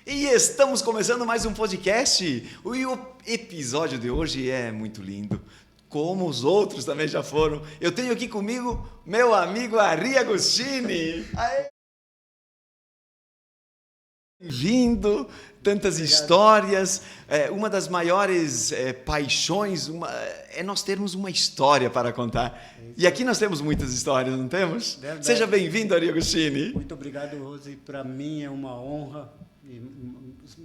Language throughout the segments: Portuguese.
E estamos começando mais um podcast. E o episódio de hoje é muito lindo, como os outros também já foram. Eu tenho aqui comigo meu amigo Ari Agostini. Aê! Bem-vindo, tantas histórias. Uma das maiores paixões é nós termos uma história para contar. E aqui nós temos muitas histórias, não temos? Verdade. Seja bem-vindo, Ari Agostini. Muito obrigado, Rose. Para mim é uma honra e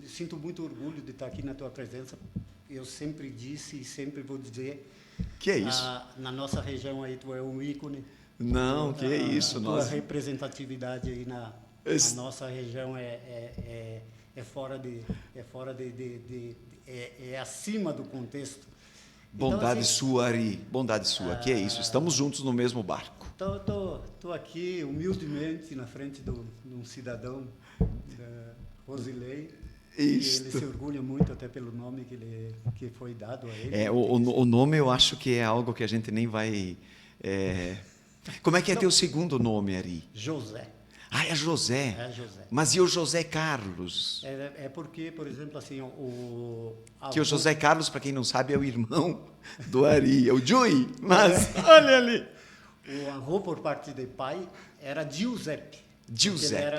sinto muito orgulho de estar aqui na tua presença. Eu sempre disse e sempre vou dizer. Que é isso? Na nossa região aí tu é um ícone. Não, que é isso. A tua representatividade aí na nossa região é acima do contexto. Bondade então, assim, sua, Ari. Bondade sua. Que é isso? Estamos juntos no mesmo barco. Então, eu estou aqui humildemente na frente de um cidadão, Rosilei. Isso. E ele se orgulha muito até pelo nome que foi dado a ele. O nome eu acho que é algo que a gente nem vai... Como é que é teu segundo nome, Ari? José. Ah, é José. É José. Mas e o José Carlos? É porque, por exemplo, assim, o José Carlos, para quem não sabe, é o irmão do Ari, é o Jui. Mas, olha ali. O avô, por parte de pai, era Giuseppe. Giuseppe.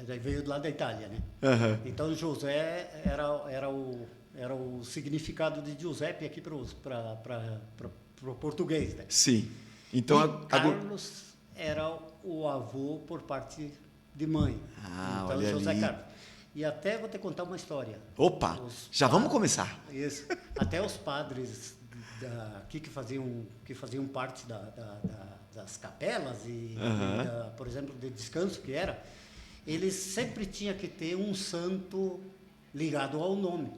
Ele veio lá da Itália, né? Uhum. Então, José era o significado de Giuseppe aqui para o português, né? Sim. Então, e Carlos era o avô por parte de mãe. Ah, então, olha José ali. Carlos. E até vou te contar uma história. Opa, já vamos começar. Isso. Até os padres aqui que faziam parte das capelas e, por exemplo, de descanso que era, eles sempre tinham que ter um santo ligado ao nome.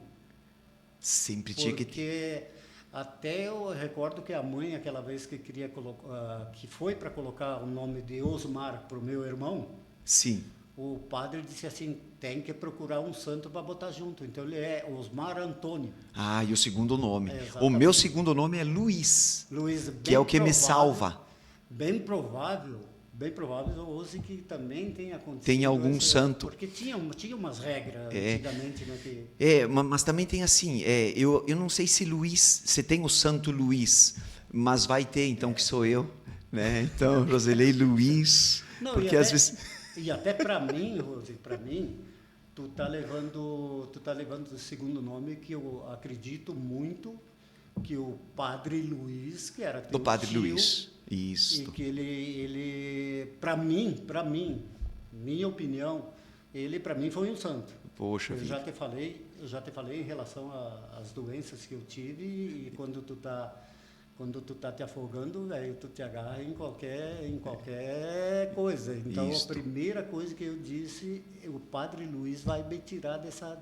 Sempre tinha que ter. Porque até eu recordo que a mãe, aquela vez que queria colocar, que foi para colocar o nome de Osmar para o meu irmão, Sim. o padre disse assim, tem que procurar um santo para botar junto. Então ele é Osmar Antônio. Ah, e o segundo nome. Exatamente. O meu segundo nome é Luiz, Luiz, que é o que me salva. Bem provável hoje que também tenha acontecido. Tem algum santo. Porque tinha umas regras antigamente, né? Mas também tem assim, eu não sei se Luiz, você tem o Santo Luiz, mas vai ter então que sou eu, né? Então, Roselei Luiz, Não, porque às vezes... E até para mim, Rose, tu tá levando o segundo nome que eu acredito muito que o Padre Luiz, que era teu Do Padre tio, Luiz, isso. E que ele para mim, minha opinião, ele para mim foi um santo. Poxa eu vida. já te falei em relação às doenças que eu tive e quando tu tá te afogando, aí tu te agarra em qualquer coisa. Então, Isto. a primeira coisa que eu disse, o Padre Luiz vai me tirar dessa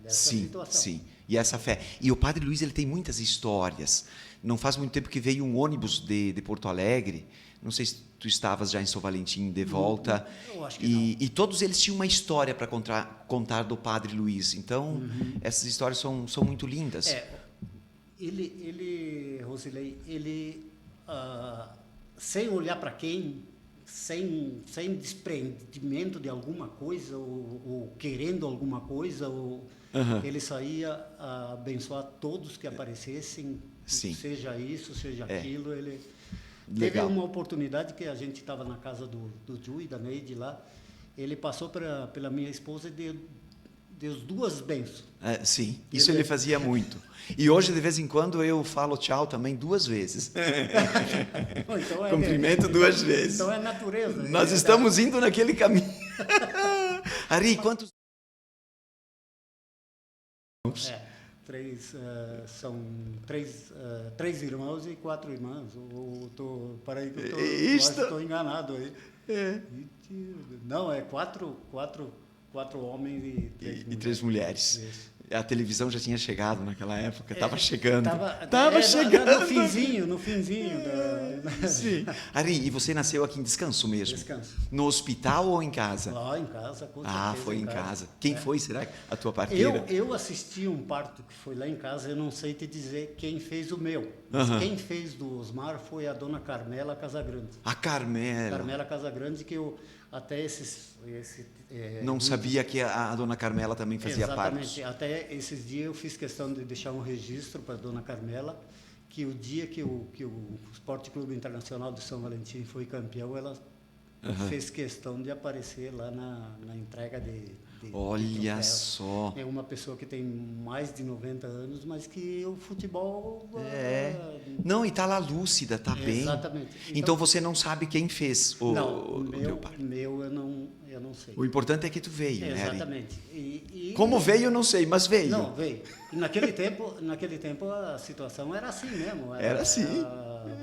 Sim, situação. sim. E essa fé. E o Padre Luiz, ele tem muitas histórias. Não faz muito tempo que veio um ônibus de Porto Alegre. Não sei se tu estavas já em São Valentim de volta. Eu acho que não. E todos eles tinham uma história para contar do Padre Luiz. Então, essas histórias são muito lindas. Ele, Rosilei, sem olhar para quem, sem desprendimento de alguma coisa ou querendo alguma coisa, ele saía a abençoar todos que aparecessem, Sim. seja isso, seja aquilo. Ele Legal. teve uma oportunidade que a gente estava na casa do Ju e da Neide lá, ele passou pela minha esposa e deu duas bênçãos. Sim, isso ele fazia muito. E hoje, de vez em quando, eu falo tchau também 2 vezes. Então Cumprimento 2 vezes. Então é natureza. Nós estamos indo naquele caminho. Ari, quantos... São três irmãos e 4 irmãs. Peraí que eu estou enganado aí. Não, é quatro homens e 3 mulheres. Isso. A televisão já tinha chegado naquela época, estava chegando. Estava chegando. No finzinho. Sim. Ari, e você nasceu aqui em Descanso mesmo? Descanso. No hospital ou em casa? Lá em casa, com certeza. Foi em casa. Quem foi, será? A tua parteira? Eu assisti um parto que foi lá em casa, eu não sei te dizer quem fez o meu. Mas quem fez do Osmar foi a dona Carmela Casagrande. A Carmela. Carmela Casagrande, que até Não sabia que a dona Carmela também fazia parte. Exatamente. Até esses dias eu fiz questão de deixar um registro para a dona Carmela, que o dia que o Esporte Clube Internacional de São Valentim foi campeão, ela fez questão de aparecer lá na entrega de Olha troféu. só. É uma pessoa que tem mais de 90 anos, mas que o futebol... Não, e tá lá lúcida, tá bem. Exatamente. Então você não sabe quem fez o Não, teu pai. meu eu não sei. O importante é que tu veio, né, Ari? Exatamente. Como veio, eu não sei, mas veio. Não, veio. E naquele tempo a situação era assim mesmo. Era assim.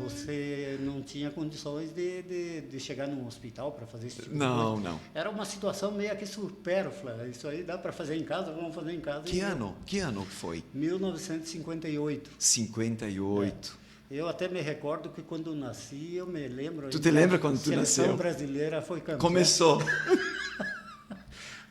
Você não tinha condições de chegar num hospital para fazer esse tipo de Não, coisa. não. Era uma situação meio que supérflua. Isso aí dá para fazer em casa, vamos fazer em casa. Que ano que foi? 1958. 58. Eu até me recordo que quando eu nasci, eu me lembro... Tu te lembra quando tu nasceu? A seleção nasceu? brasileira foi campeã. Começou.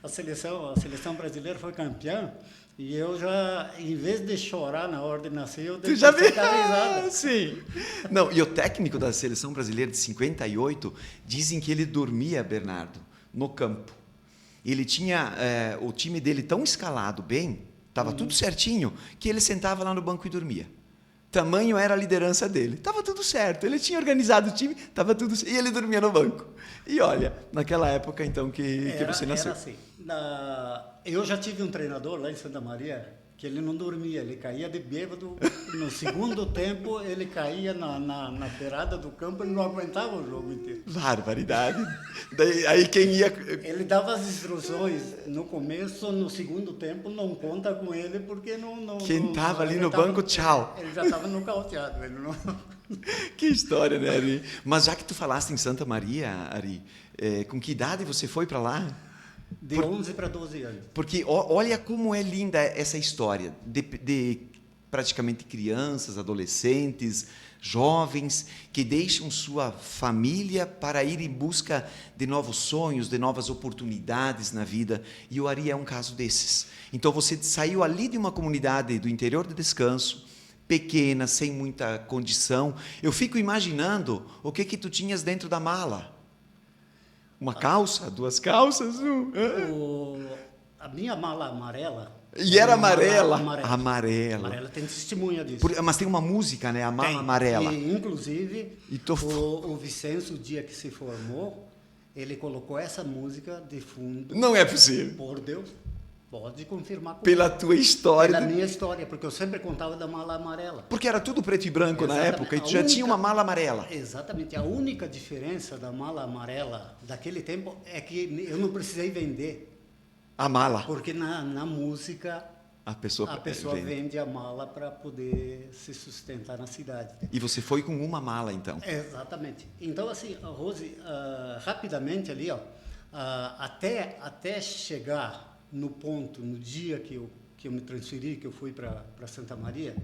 A seleção brasileira foi campeã e eu já, em vez de chorar na hora de nascer, eu Tu já viu? risada. Sim. Não, e o técnico da seleção brasileira de 58, dizem que ele dormia, Bernardo, no campo. Ele tinha o time dele tão escalado bem, estava tudo certinho, que ele sentava lá no banco e dormia. Tamanho era a liderança dele. Estava tudo certo. Ele tinha organizado o time, estava tudo certo. E ele dormia no banco. E olha, naquela época, então, que você nasceu. Era assim. Eu já tive um treinador lá em Santa Maria que ele não dormia, ele caía de bêbado. No segundo tempo, ele caía na beirada do campo, ele não aguentava o jogo inteiro. Barbaridade. Daí, aí quem ia... Ele dava as instruções no começo, no segundo tempo, não conta com ele, porque não... Quem estava ali no banco, tchau. Ele já estava nocauteado, ele não... Que história, né, Ari? Mas já que tu falaste em Santa Maria, Ari, com que idade você foi para lá? De 11 para 12 anos. Porque olha como é linda essa história de praticamente crianças, adolescentes, jovens que deixam sua família para ir em busca de novos sonhos, de novas oportunidades na vida. E o Ari é um caso desses. Então você saiu ali de uma comunidade do interior de Descanso, pequena, sem muita condição. Eu fico imaginando o que tu tinhas dentro da mala. Uma calça, duas calças. A minha mala amarela... E era amarela? Amarela. Amarela, tem testemunha disso. Mas tem uma música, né? A mala amarela. E, inclusive, o Vicêncio, o dia que se formou, ele colocou essa música de fundo. Não é possível. Por Deus. Pode confirmar. Pela tua história. Pela minha história, porque eu sempre contava da mala amarela. Porque era tudo preto e branco na época, e tu já tinha uma mala amarela. Exatamente. A única diferença da mala amarela daquele tempo é que eu não precisei vender. A mala. Porque na música a pessoa vende a mala para poder se sustentar na cidade. E você foi com uma mala, então? Exatamente. Então, assim, Rose, rapidamente ali, até chegar no ponto, no dia que eu me transferi, que eu fui para Santa Maria.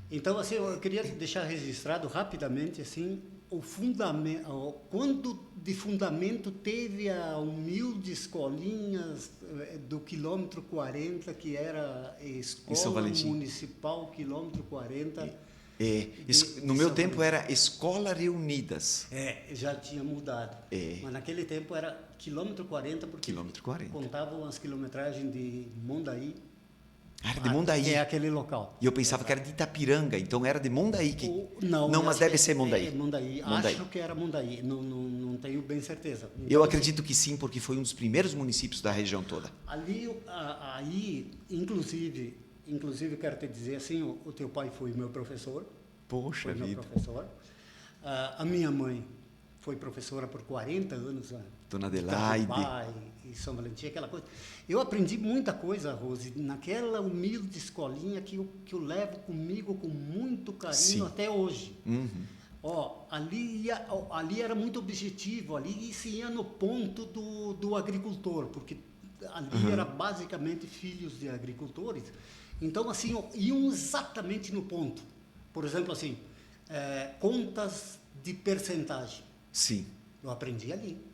Então, assim, eu queria deixar registrado rapidamente, assim, o fundamento, quando de fundamento teve a humilde escolinhas do quilômetro 40, que era Escola Municipal quilômetro 40. No meu tempo era Escola Reunidas. Já tinha mudado. Mas naquele tempo era quilômetro 40, porque contavam as quilometragens de Mondaí. Era de Mondaí. Que é aquele local. E eu pensava que era de Itapiranga, então era de Mondaí. Não, mas deve ser Mondaí. Mondaí. Acho que era Mondaí, não tenho bem certeza. Então, eu acredito que sim, porque foi um dos primeiros municípios da região toda. Aí, inclusive quero te dizer assim, o teu pai foi meu professor. Poxa vida. Meu professor. A minha mãe foi professora por 40 anos. Dona Adelaide. E São Valentim, aquela coisa. Eu aprendi muita coisa, Rose, naquela humilde escolinha que eu levo comigo com muito carinho até hoje. Ali era muito objetivo, ali se ia no ponto do agricultor, porque ali era basicamente filhos de agricultores. Então, assim, iam exatamente no ponto. Por exemplo, assim, contas de percentagem. Sim. Eu aprendi ali.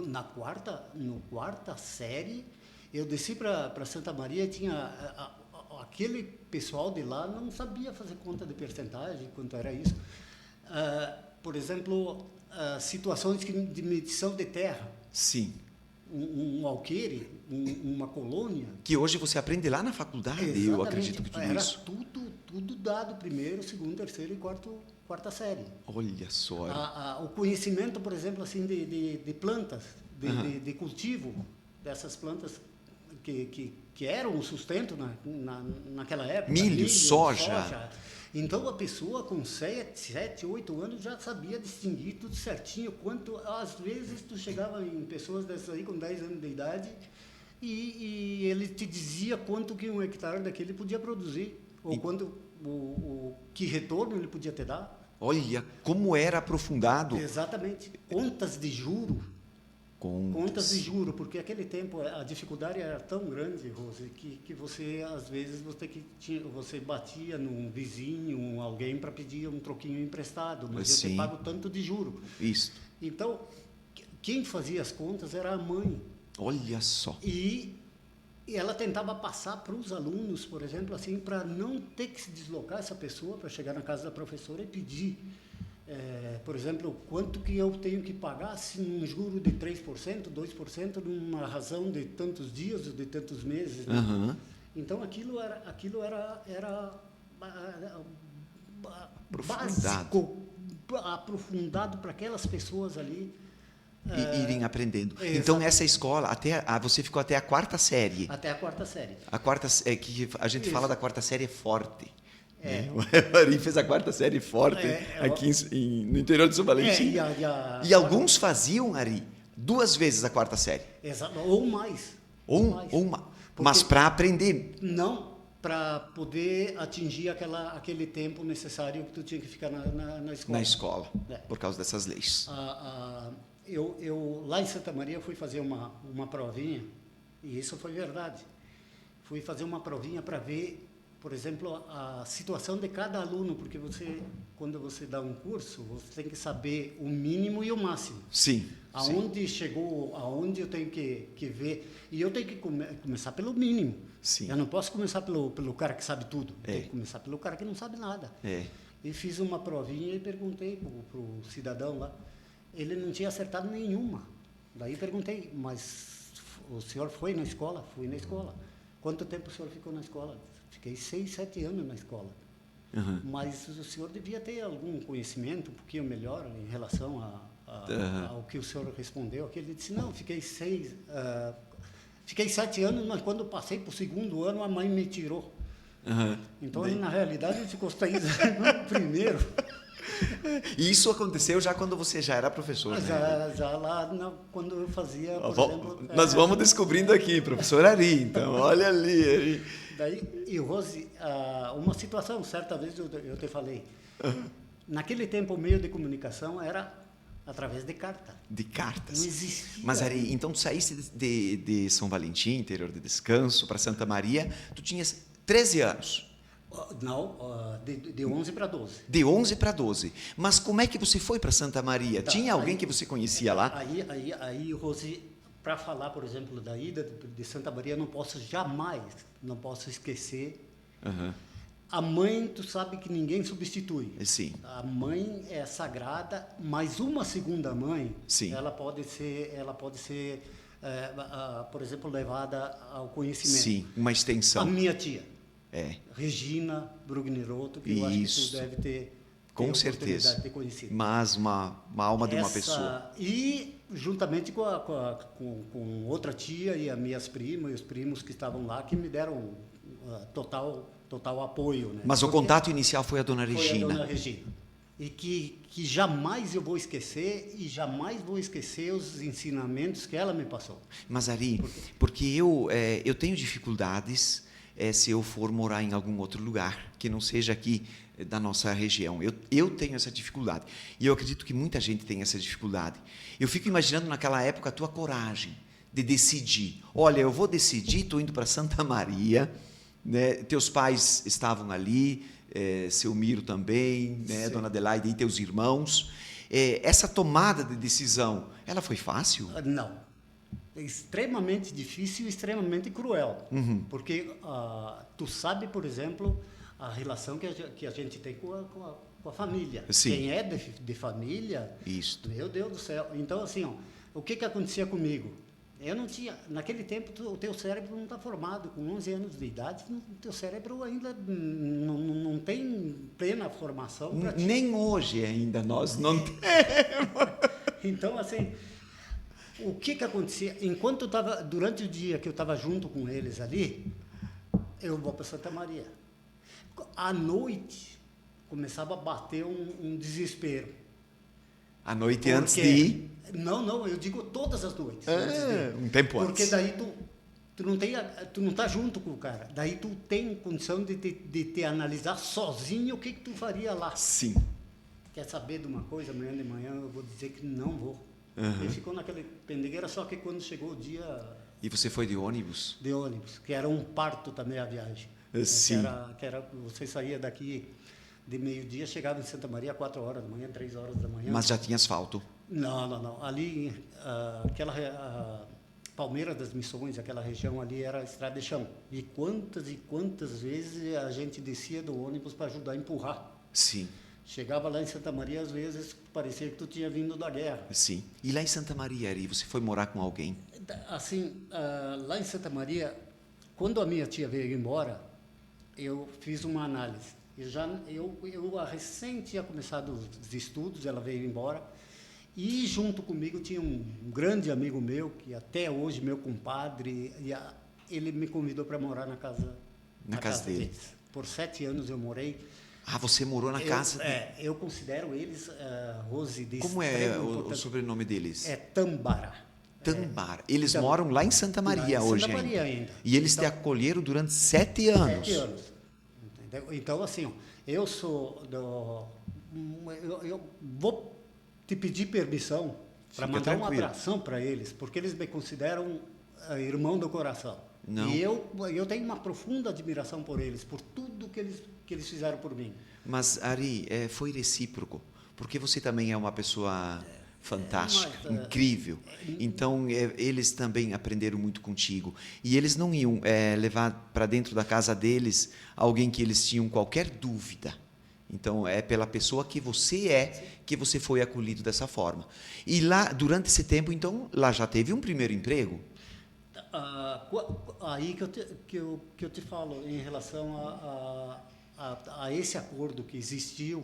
Na quarta série, eu desci para Santa Maria e tinha... aquele pessoal de lá não sabia fazer conta de percentagem, quanto era isso. Por exemplo, situações de medição de terra. Sim. Um alqueire, uma colônia. Que hoje você aprende lá na faculdade, Exatamente. eu acredito que tudo Era isso. tudo dado primeiro, segundo, terceiro e quarta série. Olha só. O conhecimento, por exemplo, assim, de plantas, de cultivo dessas plantas que eram o sustento naquela época. Milho, soja. Então, a pessoa com 7, 8 anos já sabia distinguir tudo certinho. Quanto, às vezes, tu chegava em pessoas dessas aí com 10 anos de idade e ele te dizia quanto que um hectare daquele podia produzir, ou quanto, que retorno ele podia te dar. Olha, como era aprofundado. Exatamente. Contas de juro. Contas de juro, porque aquele tempo a dificuldade era tão grande, Rose, que você, às vezes, você batia num vizinho, alguém, para pedir um troquinho emprestado, mas eu te pago tanto de juro. Isso. Então, quem fazia as contas era a mãe. Olha só. E ela tentava passar para os alunos, por exemplo, assim, para não ter que se deslocar essa pessoa para chegar na casa da professora e pedir. Por exemplo, quanto que eu tenho que pagar se num juro de 3%, 2%, numa razão de tantos dias ou de tantos meses. Né? Uhum. Então, aquilo era básico, aprofundado para aquelas pessoas ali. Irem aprendendo. Então, nessa escola, você ficou até a quarta série. Até a quarta série. A quarta, que a gente fala da quarta série é forte. O Ari fez a quarta série forte aqui no interior de São Valentim. E alguns faziam, Ari, 2 vezes a quarta série. Exato, ou mais. Mas para aprender. Não, para poder atingir aquele tempo necessário que tu tinha que ficar na escola. Na escola, por causa dessas leis. Eu lá em Santa Maria fui fazer uma provinha, e isso foi verdade. Fui fazer uma provinha para ver, por exemplo, a situação de cada aluno, porque quando você dá um curso, você tem que saber o mínimo e o máximo. Sim. Aonde chegou, aonde eu tenho que ver. E eu tenho que começar pelo mínimo. Sim. Eu não posso começar pelo cara que sabe tudo. Tenho que começar pelo cara que não sabe nada. E fiz uma provinha e perguntei para o cidadão lá. Ele não tinha acertado nenhuma. Daí perguntei, mas o senhor foi na escola? Fui na escola. Quanto tempo o senhor ficou na escola? Fiquei 6, 7 anos na escola. Uhum. Mas o senhor devia ter algum conhecimento um pouquinho melhor em relação ao que o senhor respondeu. Ele disse, não, fiquei 7 anos, mas quando passei para o 2º ano, a mãe me tirou. Uhum. Então, na realidade, ele ficou 6 anos no primeiro. E isso aconteceu já quando você já era professor, né? Já lá quando eu fazia, por exemplo... Nós vamos descobrindo aqui, professor Ari, então, olha ali. Daí, e Rose, uma situação, certa vez eu te falei, naquele tempo o meio de comunicação era através de carta. De cartas. Não existia. Mas Ari, então tu saíste de São Valentim, interior de Descanso, para Santa Maria, tu tinhas 13 anos. Não, de 11 para 12. De 11 para 12. Mas como é que você foi para Santa Maria? Tinha alguém que você conhecia lá? Aí, Rose, para falar, por exemplo, da ida de Santa Maria, não posso esquecer. Uhum. A mãe, tu sabe que ninguém substitui. Sim. A mãe é sagrada, mas uma segunda mãe, sim, ela pode ser, por exemplo, levada ao conhecimento. Sim, uma extensão. A minha tia. Regina Brugneroto, que eu acho que tu deve ter com certeza ter conhecido. Mas uma alma de uma pessoa. E juntamente com outra tia e as minhas primas e os primos que estavam lá, que me deram total apoio. Né? Mas o contato inicial foi a Dona Regina. Foi a Dona Regina. E que jamais eu vou esquecer, e jamais vou esquecer os ensinamentos que ela me passou. Mas Ari, porque eu tenho dificuldades se eu for morar em algum outro lugar, que não seja aqui da nossa região. Eu tenho essa dificuldade. E eu acredito que muita gente tem essa dificuldade. Eu fico imaginando naquela época a tua coragem de decidir. Olha, eu vou decidir, estou indo para Santa Maria, né? Teus pais estavam ali, seu Miro também, né? Dona Adelaide e teus irmãos. Essa tomada de decisão, ela foi fácil? Não. É extremamente difícil e extremamente cruel. Uhum. Porque tu sabe, por exemplo, a relação que a gente tem com com a família. Sim. Quem é de família, Isso. meu Deus do céu. Então, assim, ó, o que acontecia comigo? Eu não tinha, naquele tempo, o teu cérebro não está formado. Com 11 anos de idade, o teu cérebro ainda não tem plena formação. Nem hoje ainda nós não temos. Então, assim, o que acontecia? Enquanto eu estava, durante o dia que eu estava junto com eles ali, eu vou para Santa Maria. À noite, começava a bater um desespero. À noite antes de ir? Não, eu digo todas as noites. Um tempo antes. Porque daí tu não tá junto com o cara. Daí tu tem condição de te analisar sozinho o que tu faria lá. Sim. Quer saber de uma coisa? Amanhã de manhã eu vou dizer que não vou. Ele ficou naquele pendigueira, só que quando chegou o dia... E você foi de ônibus? De ônibus, que era um parto também a viagem. Sim. Que era, você saía daqui de meio-dia, chegava em Santa Maria 4 horas da manhã, 3 horas da manhã. Mas já tinha asfalto? Não. Ali, aquela Palmeira das Missões, aquela região ali era estrada de chão. E quantas vezes a gente descia do ônibus para ajudar a empurrar. Sim. Chegava lá em Santa Maria, às vezes parecia que tu tinha vindo da guerra. Sim. E lá em Santa Maria, Ari, você foi morar com alguém? Assim, lá em Santa Maria, quando a minha tia veio embora, eu fiz uma análise. Eu recém tinha começado os estudos, ela veio embora, e junto comigo tinha um grande amigo meu, que até hoje meu compadre, ele me convidou para morar na casa deles. Por 7 anos eu morei. Ah, você morou na casa? Eu considero eles, Rose, de Como é o sobrenome deles? É Tambara. Tambara. Eles moram lá em Santa Maria hoje Santa Maria ainda. E eles te acolheram durante 7 anos. 7 anos. Entendeu? Então, assim, ó, eu vou te pedir permissão para mandar um abração para eles, porque eles me consideram irmão do coração. Não. E eu tenho uma profunda admiração por eles, por tudo que eles fizeram por mim. Mas, Ari, foi recíproco, porque você também é uma pessoa fantástica, incrível. Então, eles também aprenderam muito contigo. E eles não iam levar para dentro da casa deles alguém que eles tinham qualquer dúvida. Então, é pela pessoa que você que você foi acolhido dessa forma. E lá, durante esse tempo, então, lá já teve um primeiro emprego? Aí que eu te falo em relação a esse acordo que existiu.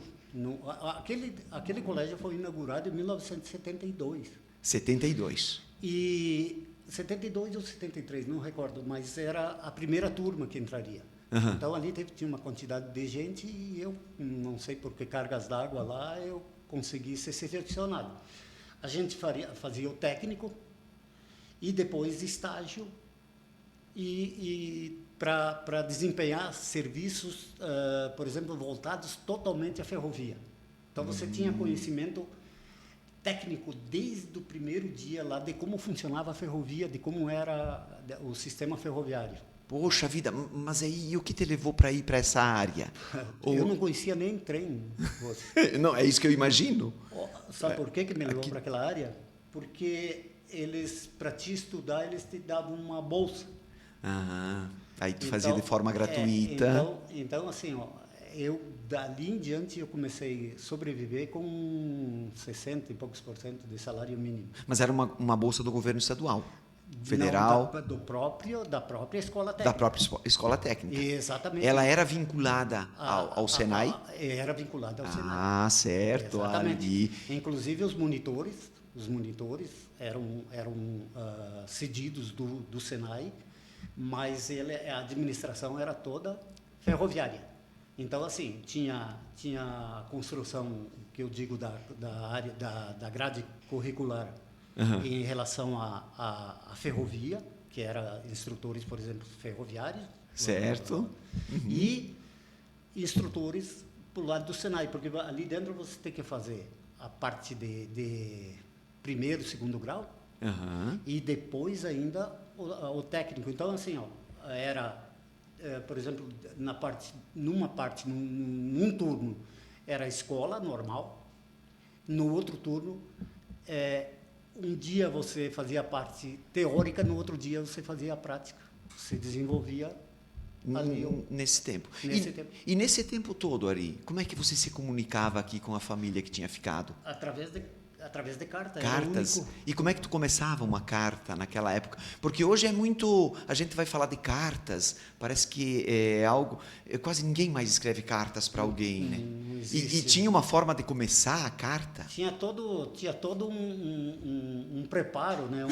Aquele colégio foi inaugurado em 1972. 72. E 72 ou 73, não recordo, mas era a primeira turma que entraria. Uhum. Então ali tinha uma quantidade de gente e eu, não sei por que cargas d'água lá, eu consegui ser selecionado. A gente fazia o técnico e depois estágio e para desempenhar serviços, por exemplo, voltados totalmente à ferrovia. Então você tinha conhecimento técnico desde o primeiro dia lá de como funcionava a ferrovia, de como era o sistema ferroviário. Poxa vida, mas aí o que te levou para ir para essa área? Eu não conhecia nem trem. Não, é isso que eu imagino. Sabe por que me levou para aquela área? Porque para te estudar, eles te davam uma bolsa. Aí tu fazia de forma gratuita. Então assim, ó, eu dali em diante eu comecei a sobreviver com 60 e poucos % de salário mínimo. Mas era uma bolsa do governo estadual? Federal? Não, da própria escola técnica. Da própria escola técnica. Exatamente. Ela era vinculada ao Senai? Era vinculada ao Senai. Ah, certo. Exatamente. Inclusive os monitores eram cedidos do Senai, mas a administração era toda ferroviária. Então, assim, tinha a construção, que eu digo, da área da grade curricular, em relação à ferrovia, que era instrutores, por exemplo, ferroviários. Certo. E instrutores para o lado do Senai, porque ali dentro você tem que fazer a parte de primeiro, segundo grau, e depois ainda o técnico. Então, assim, ó, por exemplo, num turno era a escola normal, no outro turno um dia você fazia a parte teórica, no outro dia você fazia a prática. Você desenvolvia ali nesse tempo. Nesse tempo. E nesse tempo todo, Ari, como é que você se comunicava aqui com a família que tinha ficado? Através de carta. Cartas. Era o único. E como é que tu começava uma carta naquela época? Porque hoje é muito. A gente vai falar de cartas, parece que é algo. Quase ninguém mais escreve cartas para alguém, né? Não E existe. tinha uma forma de começar a carta? Tinha todo um preparo, né?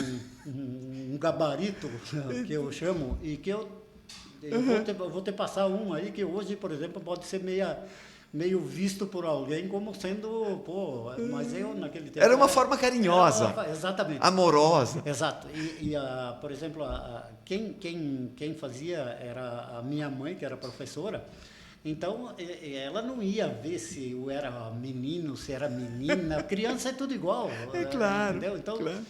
um gabarito, que eu chamo, e que eu vou te passar um aí que hoje, por exemplo, pode ser meio visto por alguém como sendo, mas eu naquele tempo... Era uma forma carinhosa. Exatamente. Amorosa. Exato. Por exemplo, quem fazia era a minha mãe, que era professora. Então, ela não ia ver se eu era menino, se era menina. Criança é tudo igual. É claro. Entendeu? Então, claro.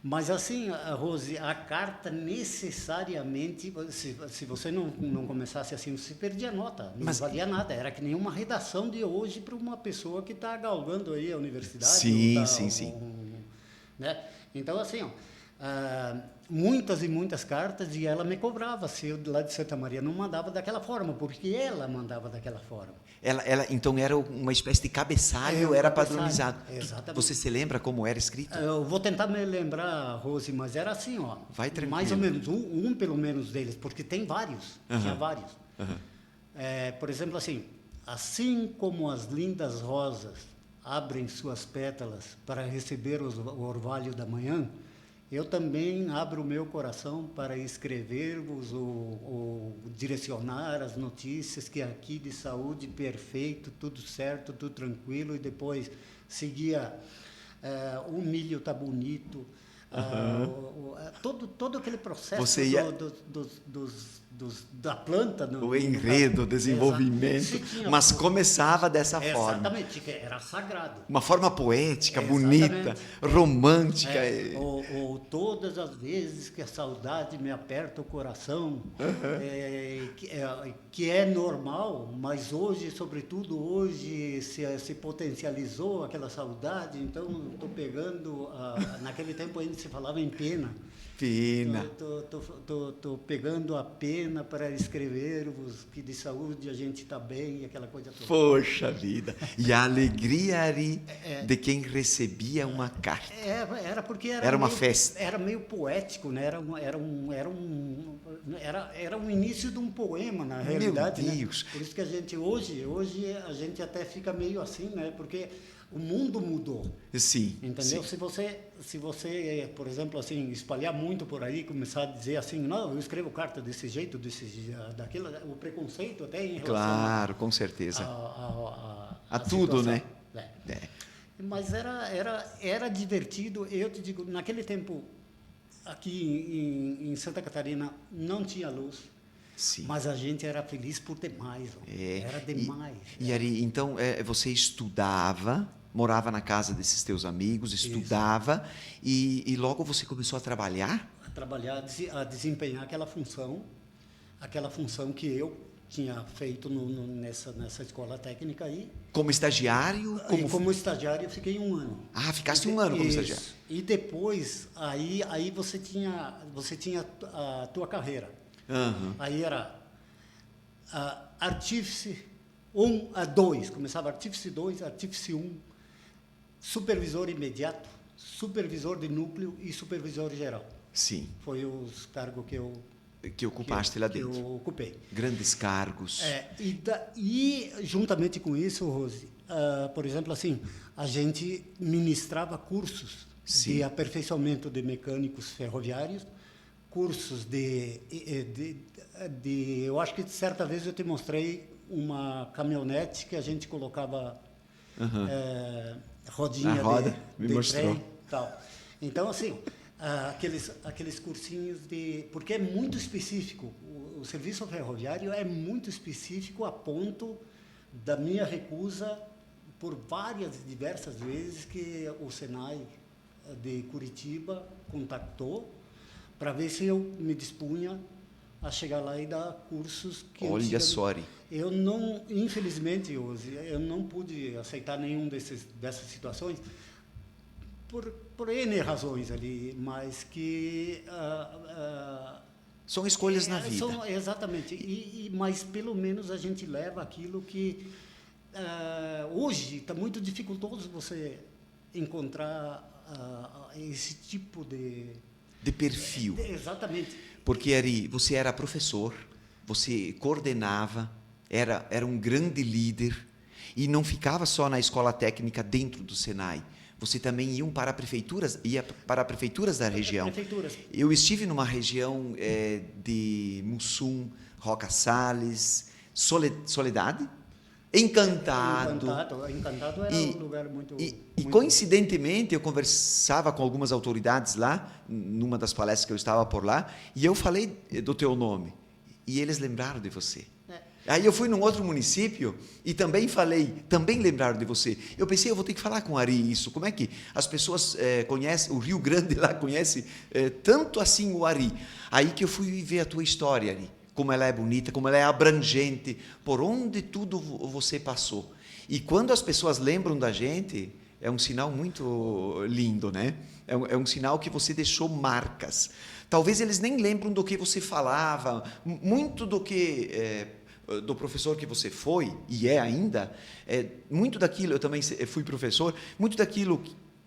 mas assim, Rose, a carta necessariamente, se você não começasse assim, você perdia nota, não valia nada. Era que nem uma redação de hoje para uma pessoa que está galgando aí a universidade. Sim, sim. Né? Então, assim, muitas e muitas cartas, e ela me cobrava se eu lá de Santa Maria não mandava daquela forma, porque ela mandava daquela forma. Então era uma espécie de cabeçalho, era padronizado. Exatamente. Você se lembra como era escrito? Eu vou tentar me lembrar, Rose, mas era assim, ó. Vai tranquilo. Mais ou menos, um pelo menos deles, porque tem vários, tinha vários. Por exemplo, assim como as lindas rosas abrem suas pétalas para receber o orvalho da manhã, eu também abro o meu coração para escrever-vos ou direcionar as notícias que aqui de saúde perfeito, tudo certo, tudo tranquilo, e depois seguia o milho está bonito, todo aquele processo Você ia... da planta. O enredo, o desenvolvimento, mas começava dessa forma. Exatamente, que era sagrado. Uma forma poética, bonita, romântica. Ou todas as vezes que a saudade me aperta o coração, que é normal, mas hoje, sobretudo hoje, se potencializou aquela saudade, então estou pegando, naquele tempo ainda se falava em pena. Pena. Estou pegando a pena para escrever-vos que de saúde a gente está bem, aquela coisa toda. Poxa vida! E a alegria ali de quem recebia uma carta. Era porque era uma festa. Era meio poético, né? Era um início de um poema, na realidade. Meu Deus! Né? Por isso que a gente hoje a gente até fica meio assim, né? Porque o mundo mudou. Sim. Entendeu? Sim. Se você, por exemplo, assim, espalhar muito por aí, começar a dizer assim, não, eu escrevo carta desse jeito, daquilo, o preconceito até em relação... Claro, com certeza. A tudo, situação. né? Mas era divertido. Eu te digo, naquele tempo, aqui em Santa Catarina, não tinha luz. Sim. Mas a gente era feliz por demais. Era demais. E Ari, então, você estudava, morava na casa desses teus amigos, estudava, e logo você começou a trabalhar? A desempenhar aquela função que eu tinha feito nessa escola técnica aí. Como estagiário? Como estagiário eu fiquei 1 ano. Ah, ficaste 1 ano como estagiário. E depois, aí você tinha a tua carreira. Uhum. Aí era artífice 1 a 2, começava artífice 2, artífice 1, supervisor imediato, supervisor de núcleo e supervisor geral. Sim. Foi os cargos que ocupaste lá dentro. Que eu ocupei. Grandes cargos. E juntamente com isso, Rose, por exemplo, assim, a gente ministrava cursos de aperfeiçoamento de mecânicos ferroviários, cursos eu acho que certa vez eu te mostrei uma caminhonete que a gente colocava rodinha na roda, de me mostrou. trem, tal. Então, assim, aqueles cursinhos porque é muito específico. O serviço ferroviário é muito específico a ponto da minha recusa por diversas vezes que o Senai de Curitiba contactou para ver se eu me dispunha a chegar lá e dar cursos que Olha só. Eu não, infelizmente, eu não pude aceitar nenhum dessas situações por N razões ali, mas que São escolhas na vida. Exatamente. Mas pelo menos a gente leva aquilo que hoje está muito dificultoso você encontrar esse tipo de perfil. Exatamente. Porque, Ari, você era professor, você coordenava, era um grande líder e não ficava só na escola técnica dentro do Senai. Você também ia para prefeituras da região. Prefeituras. Eu estive numa região de Mussum, Roca Salles, Soledade, Encantado. Encantado era um lugar muito... E coincidentemente, eu conversava com algumas autoridades lá, numa das palestras que eu estava por lá, e eu falei do teu nome. E eles lembraram de você. Aí eu fui num outro município e também lembraram de você. Eu pensei, eu vou ter que falar com o Ari isso. Como é que as pessoas conhecem, o Rio Grande lá conhece tanto assim o Ari? Aí que eu fui ver a tua história, Ari. Como ela é bonita, como ela é abrangente, por onde tudo você passou. E quando as pessoas lembram da gente, é um sinal muito lindo, né? É um sinal que você deixou marcas. Talvez eles nem lembram do que você falava, muito do que... do professor que você foi, e é ainda, muito daquilo, eu também fui professor, muito daquilo,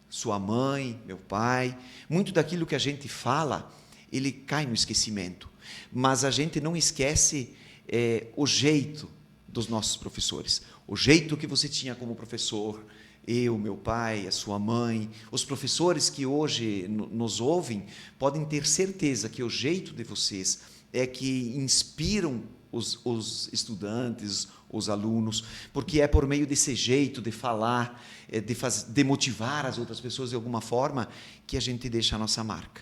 sua mãe, meu pai, muito daquilo que a gente fala, ele cai no esquecimento. Mas a gente não esquece o jeito dos nossos professores, o jeito que você tinha como professor, eu, meu pai, a sua mãe, os professores que hoje nos ouvem, podem ter certeza que o jeito de vocês é que inspiram os estudantes, os alunos, porque é por meio desse jeito de falar, de motivar as outras pessoas de alguma forma, que a gente deixa a nossa marca.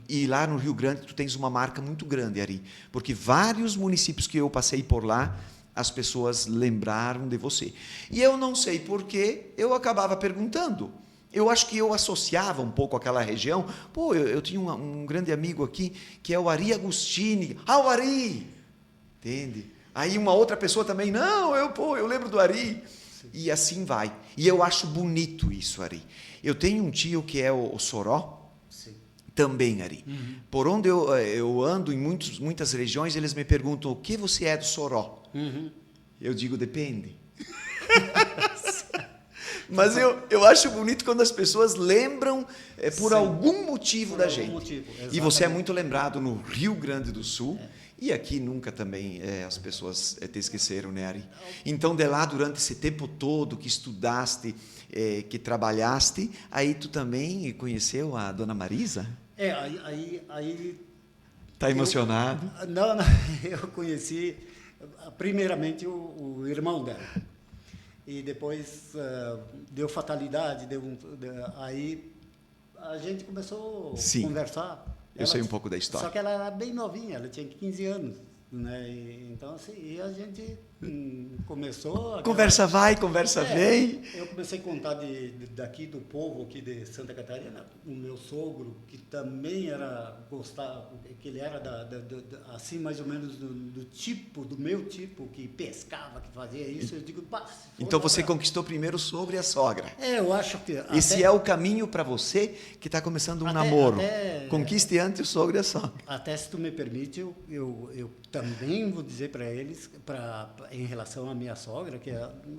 E lá no Rio Grande tu tens uma marca muito grande, Ari, porque vários municípios que eu passei por lá, as pessoas lembraram de você. E eu não sei porquê, eu acabava perguntando. Eu acho que eu associava um pouco aquela região. Pô, eu tinha um grande amigo aqui, que é o Ari Agostini. Ah, o Ari! Entende? Aí uma outra pessoa também, não, eu lembro do Ari. Sim. E assim vai. E eu acho bonito isso, Ari. Eu tenho um tio que é o Soró. Sim. Também, Ari. Uhum. Por onde eu ando, em muitas regiões, eles me perguntam, o que você é do Soró? Uhum. Eu digo, depende. Mas eu acho bonito quando as pessoas lembram por algum motivo da gente. E você é muito lembrado no Rio Grande do Sul. E aqui nunca também as pessoas te esqueceram, né, Ari? Então, de lá, durante esse tempo todo que estudaste, que trabalhaste, aí tu também conheceu a Dona Marisa? Aí... Está emocionado? Não, eu conheci primeiramente o irmão dela. E depois deu fatalidade, aí a gente começou a conversar. Eu sei um pouco da história. Só que ela era bem novinha, ela tinha 15 anos. Né? Então, assim, e a gente começou... Conversa vai, conversa vem. Eu comecei a contar daqui do povo, aqui de Santa Catarina, o meu sogro, que também que ele era assim, mais ou menos do meu tipo, que pescava, que fazia isso. Eu digo, então você conquistou primeiro o sogro e a sogra. Eu acho que... Esse é o caminho para você que está começando um namoro. Conquiste antes o sogro e a sogra. Até se tu me permite, eu também vou dizer para eles, em relação à minha sogra, que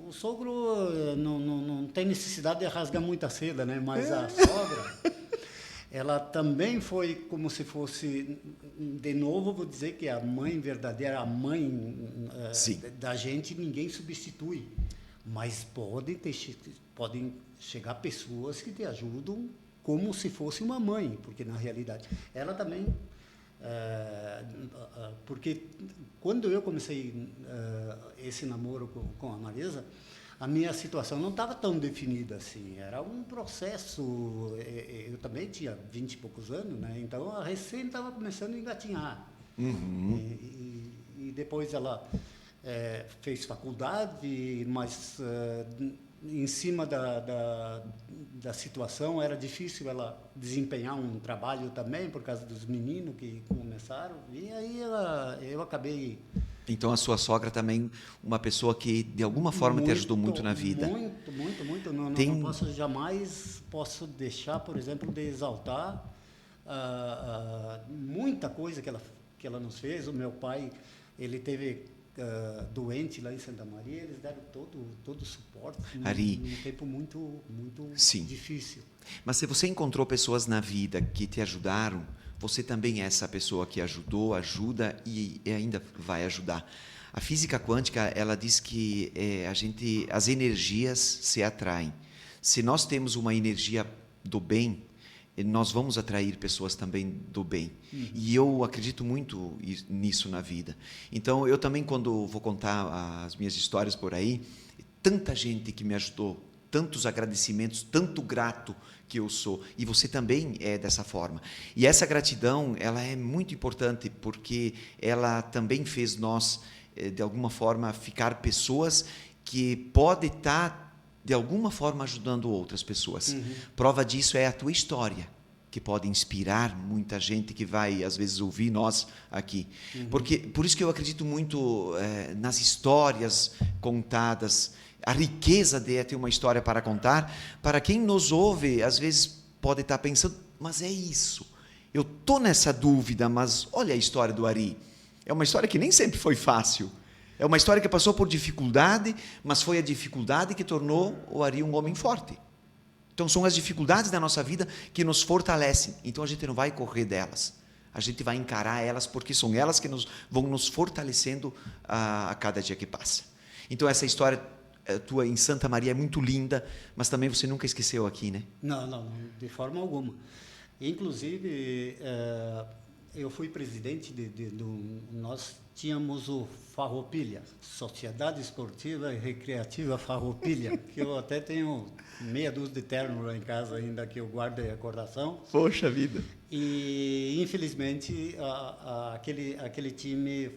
o sogro não tem necessidade de rasgar muita seda, né? Mas a sogra, ela também foi como se fosse, de novo, vou dizer que a mãe verdadeira, a mãe da gente, ninguém substitui. Mas podem chegar pessoas que te ajudam como se fosse uma mãe, porque na realidade ela também... porque quando eu comecei esse namoro com a Marisa, a minha situação não estava tão definida assim, era um processo, eu também tinha 20 e poucos anos, né? Então a recém estava começando a engatinhar. Uhum. E depois ela fez faculdade, mas em cima da situação era difícil ela desempenhar um trabalho também por causa dos meninos que começaram, e aí eu acabei... Então a sua sogra também uma pessoa que de alguma forma te ajudou muito na vida. Muito. Não posso jamais deixar, por exemplo, de exaltar muita coisa que ela nos fez. O meu pai, ele teve doente lá em Santa Maria, eles deram todo o suporte Ari, num tempo muito sim. difícil. Mas se você encontrou pessoas na vida que te ajudaram, você também é essa pessoa que ajudou, ajuda e ainda vai ajudar. A física quântica, ela diz que as energias se atraem. Se nós temos uma energia do bem, nós vamos atrair pessoas também do bem. Uhum. E eu acredito muito nisso na vida. Então, eu também, quando vou contar as minhas histórias por aí, tanta gente que me ajudou, tantos agradecimentos, tanto grato que eu sou. E você também é dessa forma. E essa gratidão, ela é muito importante, porque ela também fez nós, de alguma forma, ficar pessoas que podem estar de alguma forma ajudando outras pessoas. Uhum. Prova disso é a tua história, que pode inspirar muita gente que vai, às vezes, ouvir nós aqui. Uhum. Por isso que eu acredito muito nas histórias contadas, a riqueza de ter uma história para contar. Para quem nos ouve, às vezes, pode estar pensando, mas é isso. Eu estou nessa dúvida, mas olha a história do Ari. É uma história que nem sempre foi fácil. É uma história que passou por dificuldade, mas foi a dificuldade que tornou o Ari um homem forte. Então, são as dificuldades da nossa vida que nos fortalecem. Então, a gente não vai correr delas. A gente vai encarar elas, porque são elas que vão nos fortalecendo a cada dia que passa. Então, essa história tua em Santa Maria é muito linda, mas também você nunca esqueceu aqui, né? Não, de forma alguma. Inclusive, eu fui presidente nós tínhamos o Farroupilha, Sociedade Esportiva e Recreativa Farroupilha, que eu até tenho meia dúzia de terno lá em casa ainda, que eu guardo em recordação. Poxa vida! E, infelizmente, aquele time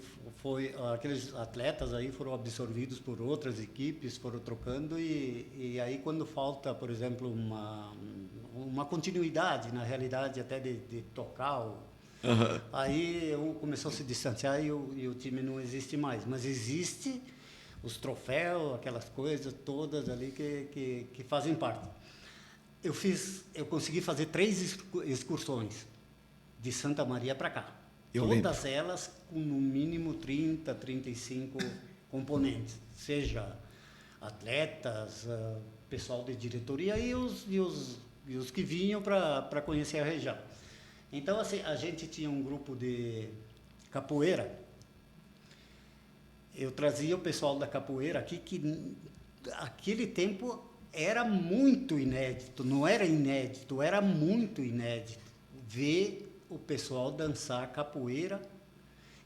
aqueles atletas aí foram absorvidos por outras equipes, foram trocando, e aí quando falta, por exemplo, uma continuidade, na realidade, até de tocar Uhum. Aí começou a se distanciar e o time não existe mais. Mas existe os troféus, aquelas coisas todas ali que fazem parte. Eu consegui fazer 3 excursões de Santa Maria para cá. Todas elas com no mínimo 30, 35 componentes. Seja atletas, pessoal de diretoria e os que vinham para conhecer a região. Então, assim, a gente tinha um grupo de capoeira. Eu trazia o pessoal da capoeira aqui, que aquele tempo era muito inédito. Não era inédito, era muito inédito ver o pessoal dançar capoeira.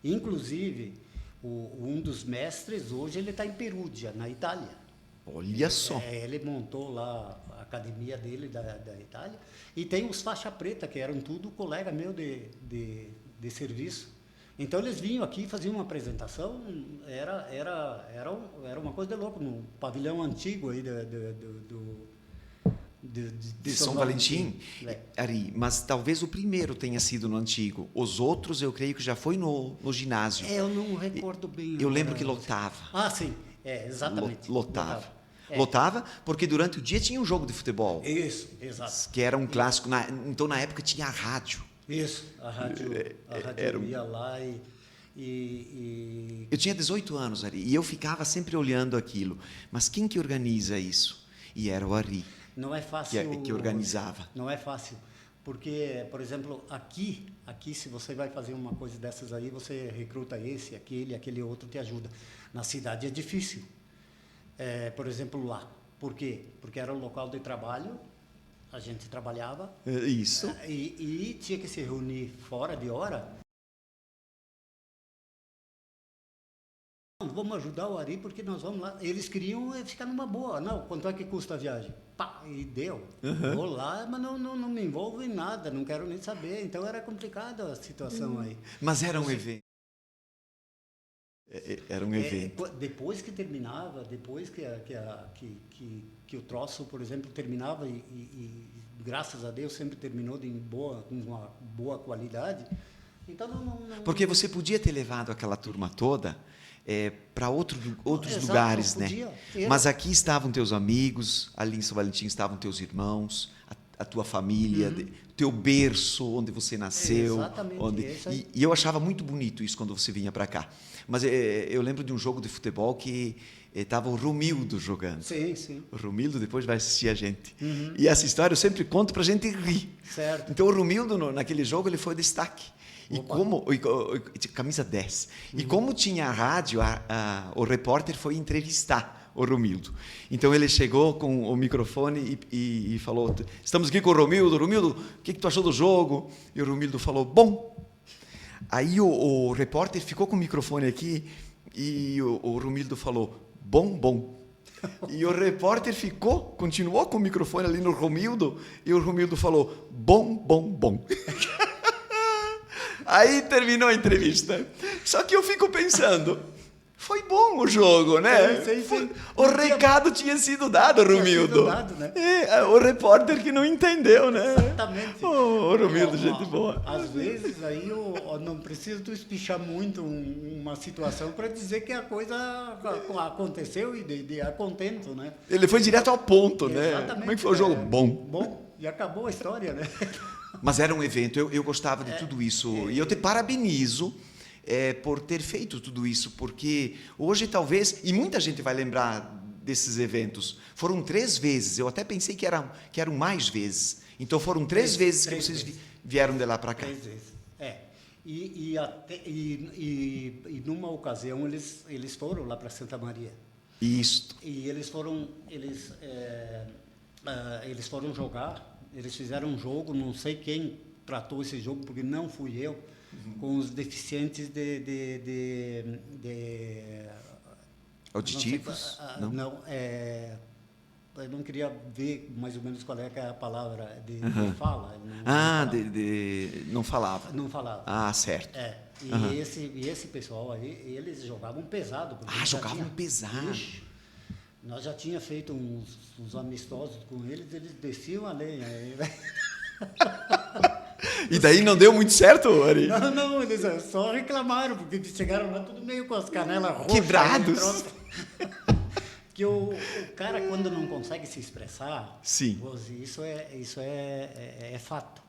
Inclusive, um dos mestres, hoje, ele está em Perugia, na Itália. Olha só! Ele montou lá a academia dele da Itália. E tem os faixa preta, que eram tudo colega meu de serviço. Então, eles vinham aqui, faziam uma apresentação, era uma coisa de louco, no pavilhão antigo aí de São Valentim. Ari, mas talvez o primeiro tenha sido no antigo. Os outros, eu creio que já foi no ginásio. Eu não recordo bem. Eu lembro que lotava. Ah, sim. Exatamente. Lotava. Lotava, porque durante o dia tinha um jogo de futebol. Isso, exato. Que era um clássico. Então, na época, tinha a rádio. Isso, a rádio ia lá e... Eu tinha 18 anos, Ari, e eu ficava sempre olhando aquilo. Mas quem que organiza isso? E era o Ari. Não é fácil... Que organizava. Não é fácil. Porque, por exemplo, aqui, se você vai fazer uma coisa dessas aí, você recruta aquele outro te ajuda. Na cidade é difícil. Por exemplo, lá. Por quê? Porque era um local de trabalho, a gente trabalhava. Isso. E tinha que se reunir fora de hora. Vamos ajudar o Ari porque nós vamos lá. Eles queriam ficar numa boa. Não, quanto é que custa a viagem? Pá, e deu. Uhum. Vou lá, mas não me envolvo em nada, não quero nem saber. Então era complicada a situação aí. Mas era um evento. Era um evento. Depois que terminava, depois que o troço, por exemplo, terminava e graças a Deus sempre terminou com uma boa qualidade. Então não... Porque você podia ter levado aquela turma toda para outros lugares, podia, né? Mas aqui estavam teus amigos, ali em São Valentim estavam teus irmãos, a tua família, teu berço, onde você nasceu. Exatamente. E eu achava muito bonito isso quando você vinha para cá. Mas eu lembro de um jogo de futebol que estava o Romildo jogando. Sim. O Romildo depois vai assistir a gente. E essa história eu sempre conto para a gente rir. Certo. Então o Romildo, naquele jogo, ele foi destaque. Camisa 10. E como tinha a rádio, o repórter foi entrevistar o Romildo. Então ele chegou com o microfone e falou: estamos aqui com o Romildo. Romildo, o que tu achou do jogo? E o Romildo falou: bom. Aí o repórter ficou com o microfone aqui e o Romildo falou: bom. E o repórter continuou com o microfone ali no Romildo e o Romildo falou: bom. Aí terminou a entrevista. Só que eu fico pensando, foi bom o jogo, né? Sim. O recado tinha sido dado, Romildo. Né? O repórter que não entendeu, né? Exatamente. O Romildo, gente boa. Às vezes aí eu não preciso tu espichar muito uma situação para dizer que a coisa aconteceu e de a contento, né? Ele foi direto ao ponto, né? Exatamente. Como é que foi o jogo? Bom. Bom, e acabou a história, né? Mas era um evento, eu gostava de tudo isso. E eu te parabenizo por ter feito tudo isso, porque hoje talvez, e muita gente vai lembrar desses eventos, foram 3 vezes, eu até pensei que eram mais vezes. Então foram 3 vezes que vocês vieram de lá para cá. 3 vezes, E numa ocasião eles foram lá para Santa Maria. Isso. E eles foram jogar. Eles fizeram um jogo, não sei quem tratou esse jogo, porque não fui eu, com os deficientes auditivos? Eu não queria ver mais ou menos qual é a palavra de fala. Não falava. Não falava. Ah, certo. E esse pessoal aí, eles jogavam pesado. Jogavam pesado. Ixi, nós já tínhamos feito uns amistosos com eles desciam a lenha. E daí não deu muito certo, Ari? Não, eles só reclamaram, porque eles chegaram lá tudo meio com as canelas roxas. Quebrados. Que o cara, quando não consegue se expressar, sim. Isso é fato.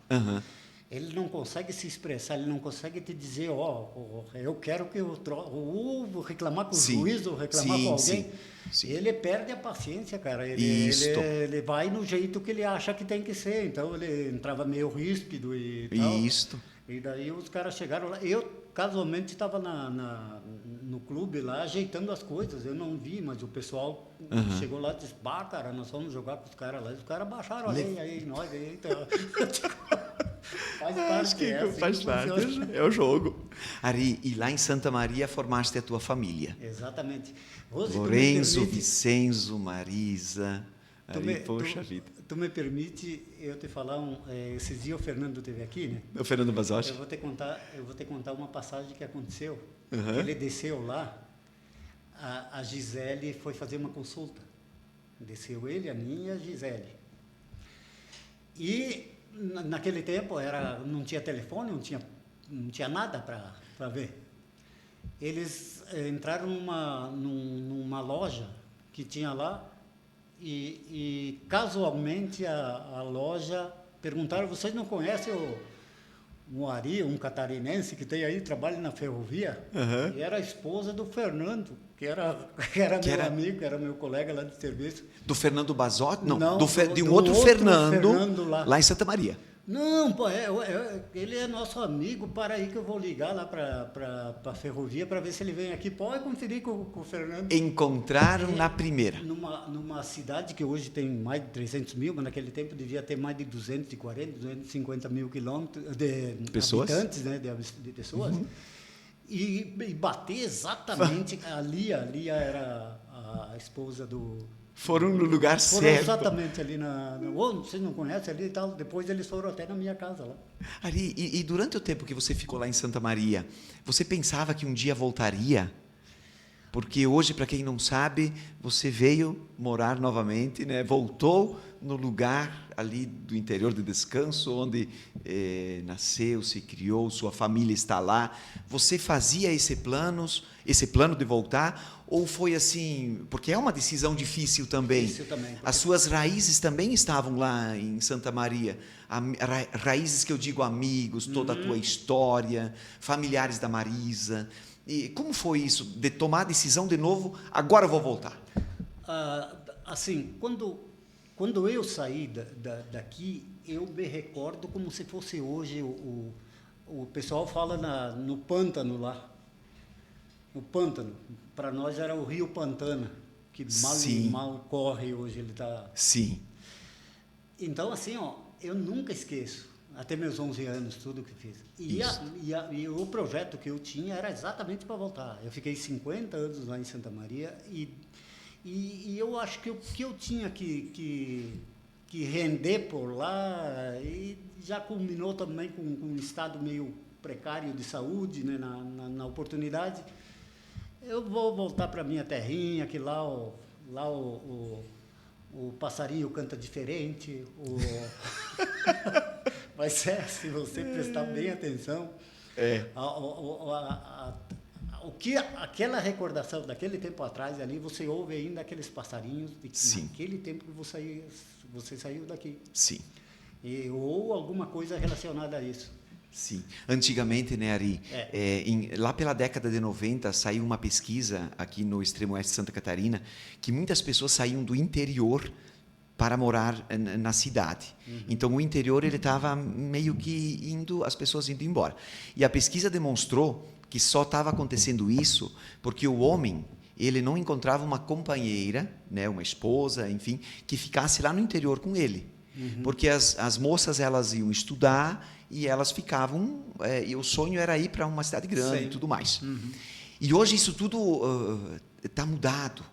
Ele não consegue se expressar, ele não consegue te dizer, eu quero que eu vou reclamar com o juiz ou reclamar com alguém. Sim. Ele perde a paciência, cara. Ele vai no jeito que ele acha que tem que ser. Então, ele entrava meio ríspido e tal. Isso. E daí os caras chegaram lá. Eu, casualmente, estava no clube lá, ajeitando as coisas. Eu não vi, mas o pessoal chegou lá e disse, cara, nós vamos jogar com os caras lá. E os caras baixaram a lenha aí, nós aí. Então... Faz parte, faz parte, é o jogo. Ari, e lá em Santa Maria formaste a tua família. Exatamente. Lorenzo, Vicenzo, Marisa. Poxa vida. Tu me permite eu te falar esses dias o Fernando esteve aqui, né? O Fernando Basotti. Eu vou te contar uma passagem que aconteceu. Ele desceu lá, a Gisele foi fazer uma consulta. Desceu ele, a Aninha e a Gisele. E naquele tempo não tinha telefone, não tinha nada para ver. Eles entraram numa loja que tinha lá e casualmente a loja perguntaram, vocês não conhecem o Ari, um catarinense que tem aí, trabalha na ferrovia? E era a esposa do Fernando, que era meu amigo, era meu colega lá de serviço. Do Fernando Basotti? Não, de um do outro Fernando lá em Santa Maria. Não, pô, ele é nosso amigo, para aí que eu vou ligar lá para a ferrovia para ver se ele vem aqui. Pode conferir com o Fernando. Encontraram na primeira. Numa cidade que hoje tem mais de 300 mil, mas naquele tempo devia ter mais de 240, 250 mil quilômetros de pessoas? Habitantes, né, de pessoas. E bater exatamente ali era a esposa do... Foram no lugar certo. Foram exatamente ali vocês não conhecem ali e tal. Depois eles foram até na minha casa lá. Ari, e durante o tempo que você ficou lá em Santa Maria, você pensava que um dia voltaria? Porque hoje, para quem não sabe, você veio morar novamente, né? Voltou no lugar ali do interior de descanso, onde nasceu, se criou, sua família está lá. Você fazia esse plano de voltar, ou foi assim, porque é uma decisão difícil também. Difícil também. As suas raízes também estavam lá em Santa Maria. Raízes que eu digo amigos, toda a tua história, familiares da Marisa. E como foi isso, de tomar a decisão de novo, agora eu vou voltar? Assim, quando eu saí daqui, eu me recordo como se fosse hoje. O pessoal fala no pântano lá. No pântano. Para nós era o Rio Pantana, que mal corre hoje. Ele tá... Sim. Então, assim, eu nunca esqueço. Até meus 11 anos, tudo que fiz. E o projeto que eu tinha era exatamente para voltar. Eu fiquei 50 anos lá em Santa Maria e eu acho que eu tinha que render por lá, e já culminou também com um estado meio precário de saúde, né, na oportunidade. Eu vou voltar para minha terrinha, que lá o passarinho canta diferente, mas se você prestar bem atenção, aquela recordação daquele tempo atrás ali, você ouve ainda aqueles passarinhos de que naquele tempo que você saiu daqui. Sim. Ou alguma coisa relacionada a isso. Sim. Antigamente, né, Ari, lá pela década de 90, saiu uma pesquisa aqui no extremo oeste de Santa Catarina, que muitas pessoas saíam do interior para morar na cidade. Então, o interior ele estava meio que as pessoas indo embora. E a pesquisa demonstrou que só estava acontecendo isso porque o homem ele não encontrava uma companheira, né, uma esposa, enfim, que ficasse lá no interior com ele. Porque as moças elas iam estudar e elas ficavam, e o sonho era ir para uma cidade grande e tudo mais. E hoje isso tudo está mudado.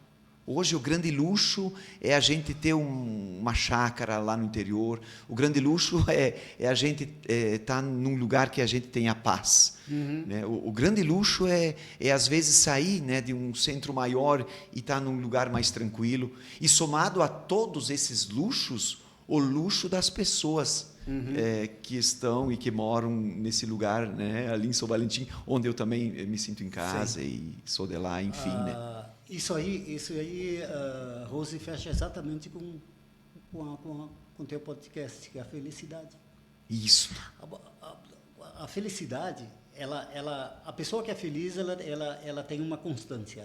Hoje o grande luxo é a gente ter uma chácara lá no interior. O grande luxo é a gente estar num lugar que a gente tenha paz. Né? O grande luxo é às vezes sair, né, de um centro maior e estar num lugar mais tranquilo. E somado a todos esses luxos, o luxo das pessoas que estão e que moram nesse lugar, né, ali em São Valentim, onde eu também me sinto em casa e sou de lá, enfim, né? Isso aí, Rose, fecha exatamente com o teu podcast, que é a felicidade. Isso. A felicidade, a pessoa que é feliz, ela tem uma constância,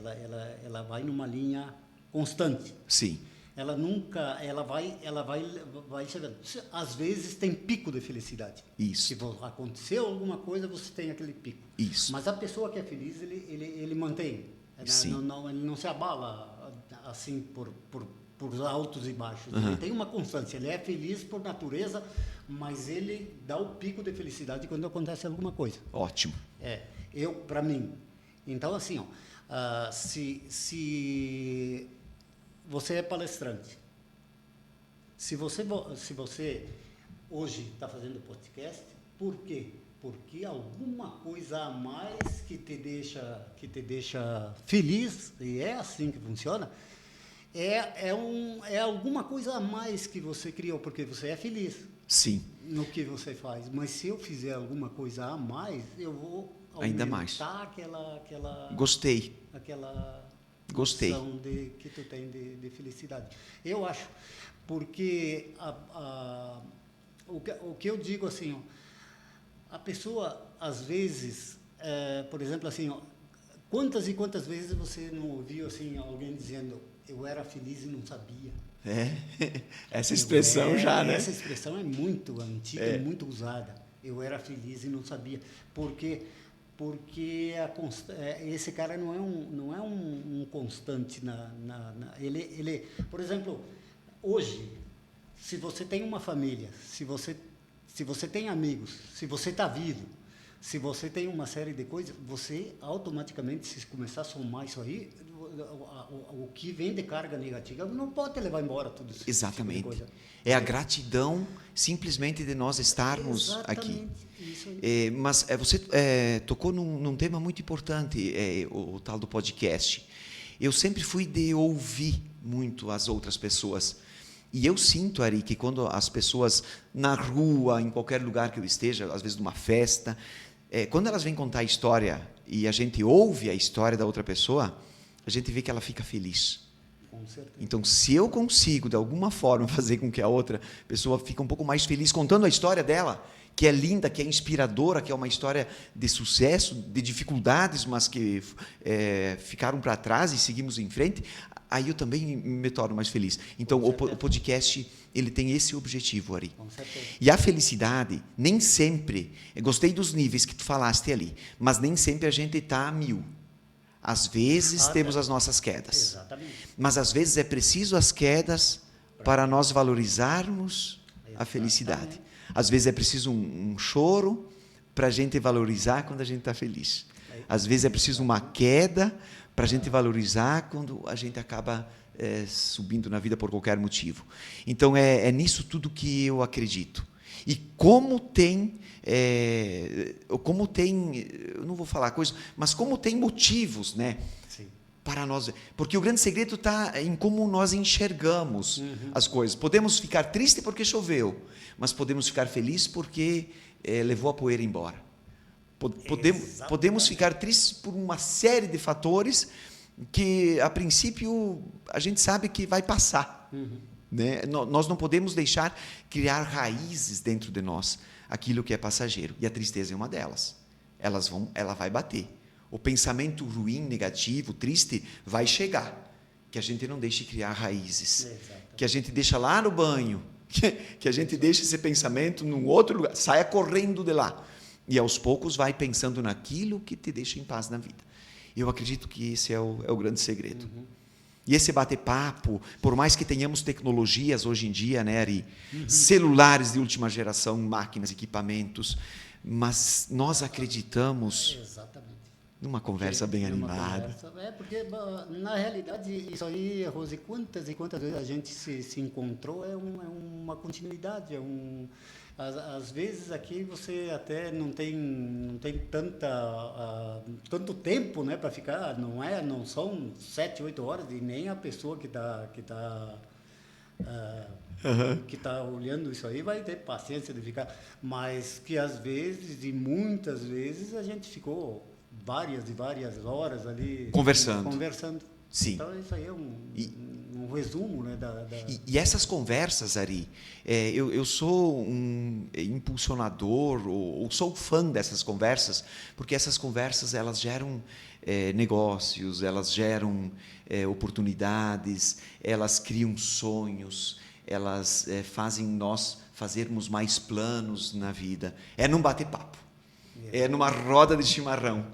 ela vai numa linha constante. Sim. Ela vai chegando. Às vezes tem pico de felicidade. Isso. Se aconteceu alguma coisa, você tem aquele pico. Isso. Mas a pessoa que é feliz, ele mantém. Ele não se abala assim por altos e baixos. Ele tem uma constância. Ele é feliz por natureza, mas ele dá o pico de felicidade quando acontece alguma coisa. Ótimo. Para mim. Então, assim, se você é palestrante, se você hoje está fazendo podcast, por quê? Porque alguma coisa a mais que te deixa feliz, e é assim que funciona, é alguma coisa a mais que você criou, porque você é feliz. Sim. No que você faz. Mas se eu fizer alguma coisa a mais, eu vou ainda mais. aquela Gostei. Aquela Gostei. noção que tu tem de felicidade. Eu acho, porque o que eu digo assim, a pessoa, às vezes, por exemplo, assim, quantas e quantas vezes você não ouviu assim, alguém dizendo, eu era feliz e não sabia? Essa expressão já, né? Essa expressão é muito antiga e muito usada. Eu era feliz e não sabia. Porque esse cara não é um constante ele, por exemplo, hoje, se você tem uma família, se você tem amigos, se você está vivo, se você tem uma série de coisas, você automaticamente, se começar a somar isso aí, o que vem de carga negativa não pode levar embora tudo isso. Exatamente. Tipo de coisa. É a gratidão simplesmente de nós estarmos aqui. Isso aí. Mas você tocou num tema muito importante, o tal do podcast. Eu sempre fui de ouvir muito as outras pessoas. E eu sinto, Ari, que quando as pessoas na rua, em qualquer lugar que eu esteja, às vezes numa festa, quando elas vêm contar a história e a gente ouve a história da outra pessoa, a gente vê que ela fica feliz. Com certeza. Então, se eu consigo, de alguma forma, fazer com que a outra pessoa fique um pouco mais feliz contando a história dela, que é linda, que é inspiradora, que é uma história de sucesso, de dificuldades, mas que ficaram para trás e seguimos em frente, aí eu também me torno mais feliz. Então, o podcast, ele tem esse objetivo, Ari. Com certeza. E a felicidade, nem sempre, eu gostei dos níveis que tu falaste ali, mas nem sempre a gente está a 1000. Às vezes temos as nossas quedas. Exatamente. Mas às vezes é preciso as quedas para nós valorizarmos a felicidade. Às vezes é preciso um choro para a gente valorizar quando a gente está feliz. Às vezes é preciso uma queda para a gente valorizar quando a gente acaba subindo na vida por qualquer motivo. Então é nisso tudo que eu acredito. E como tem, eu não vou falar coisas, mas como tem motivos, né? Sim. Para nós, porque o grande segredo está em como nós enxergamos as coisas. Podemos ficar triste porque choveu, mas podemos ficar felizes porque levou a poeira embora. Podemos ficar tristes por uma série de fatores que, a princípio, a gente sabe que vai passar. Né? Nós não podemos deixar criar raízes dentro de nós aquilo que é passageiro. E a tristeza é uma delas. Ela vai bater. O pensamento ruim, negativo, triste, vai chegar. Que a gente não deixe criar raízes. Que a gente deixa lá no banho. Que a gente deixe esse pensamento num outro lugar. Saia correndo de lá. E aos poucos vai pensando naquilo que te deixa em paz na vida. Eu acredito que esse é o grande segredo. E esse bate-papo, por mais que tenhamos tecnologias hoje em dia, né, Ari? Celulares de última geração, máquinas, equipamentos, mas nós acreditamos numa conversa bem animada. Porque, na realidade, isso aí, Rose, quantas e quantas vezes a gente se encontrou, é uma continuidade, às vezes aqui você até não tem tanto tempo, né, para ficar, não são 7, 8 horas, e nem a pessoa que está olhando isso aí vai ter paciência de ficar, mas que às vezes e muitas vezes a gente ficou várias e várias horas ali conversando. Sim. Então isso aí é um resumo, né, E essas conversas, Ari, eu sou um impulsionador ou sou fã dessas conversas, porque essas conversas elas geram negócios, elas geram oportunidades, elas criam sonhos, elas fazem nós fazermos mais planos na vida. É num bate-papo, é numa roda de chimarrão.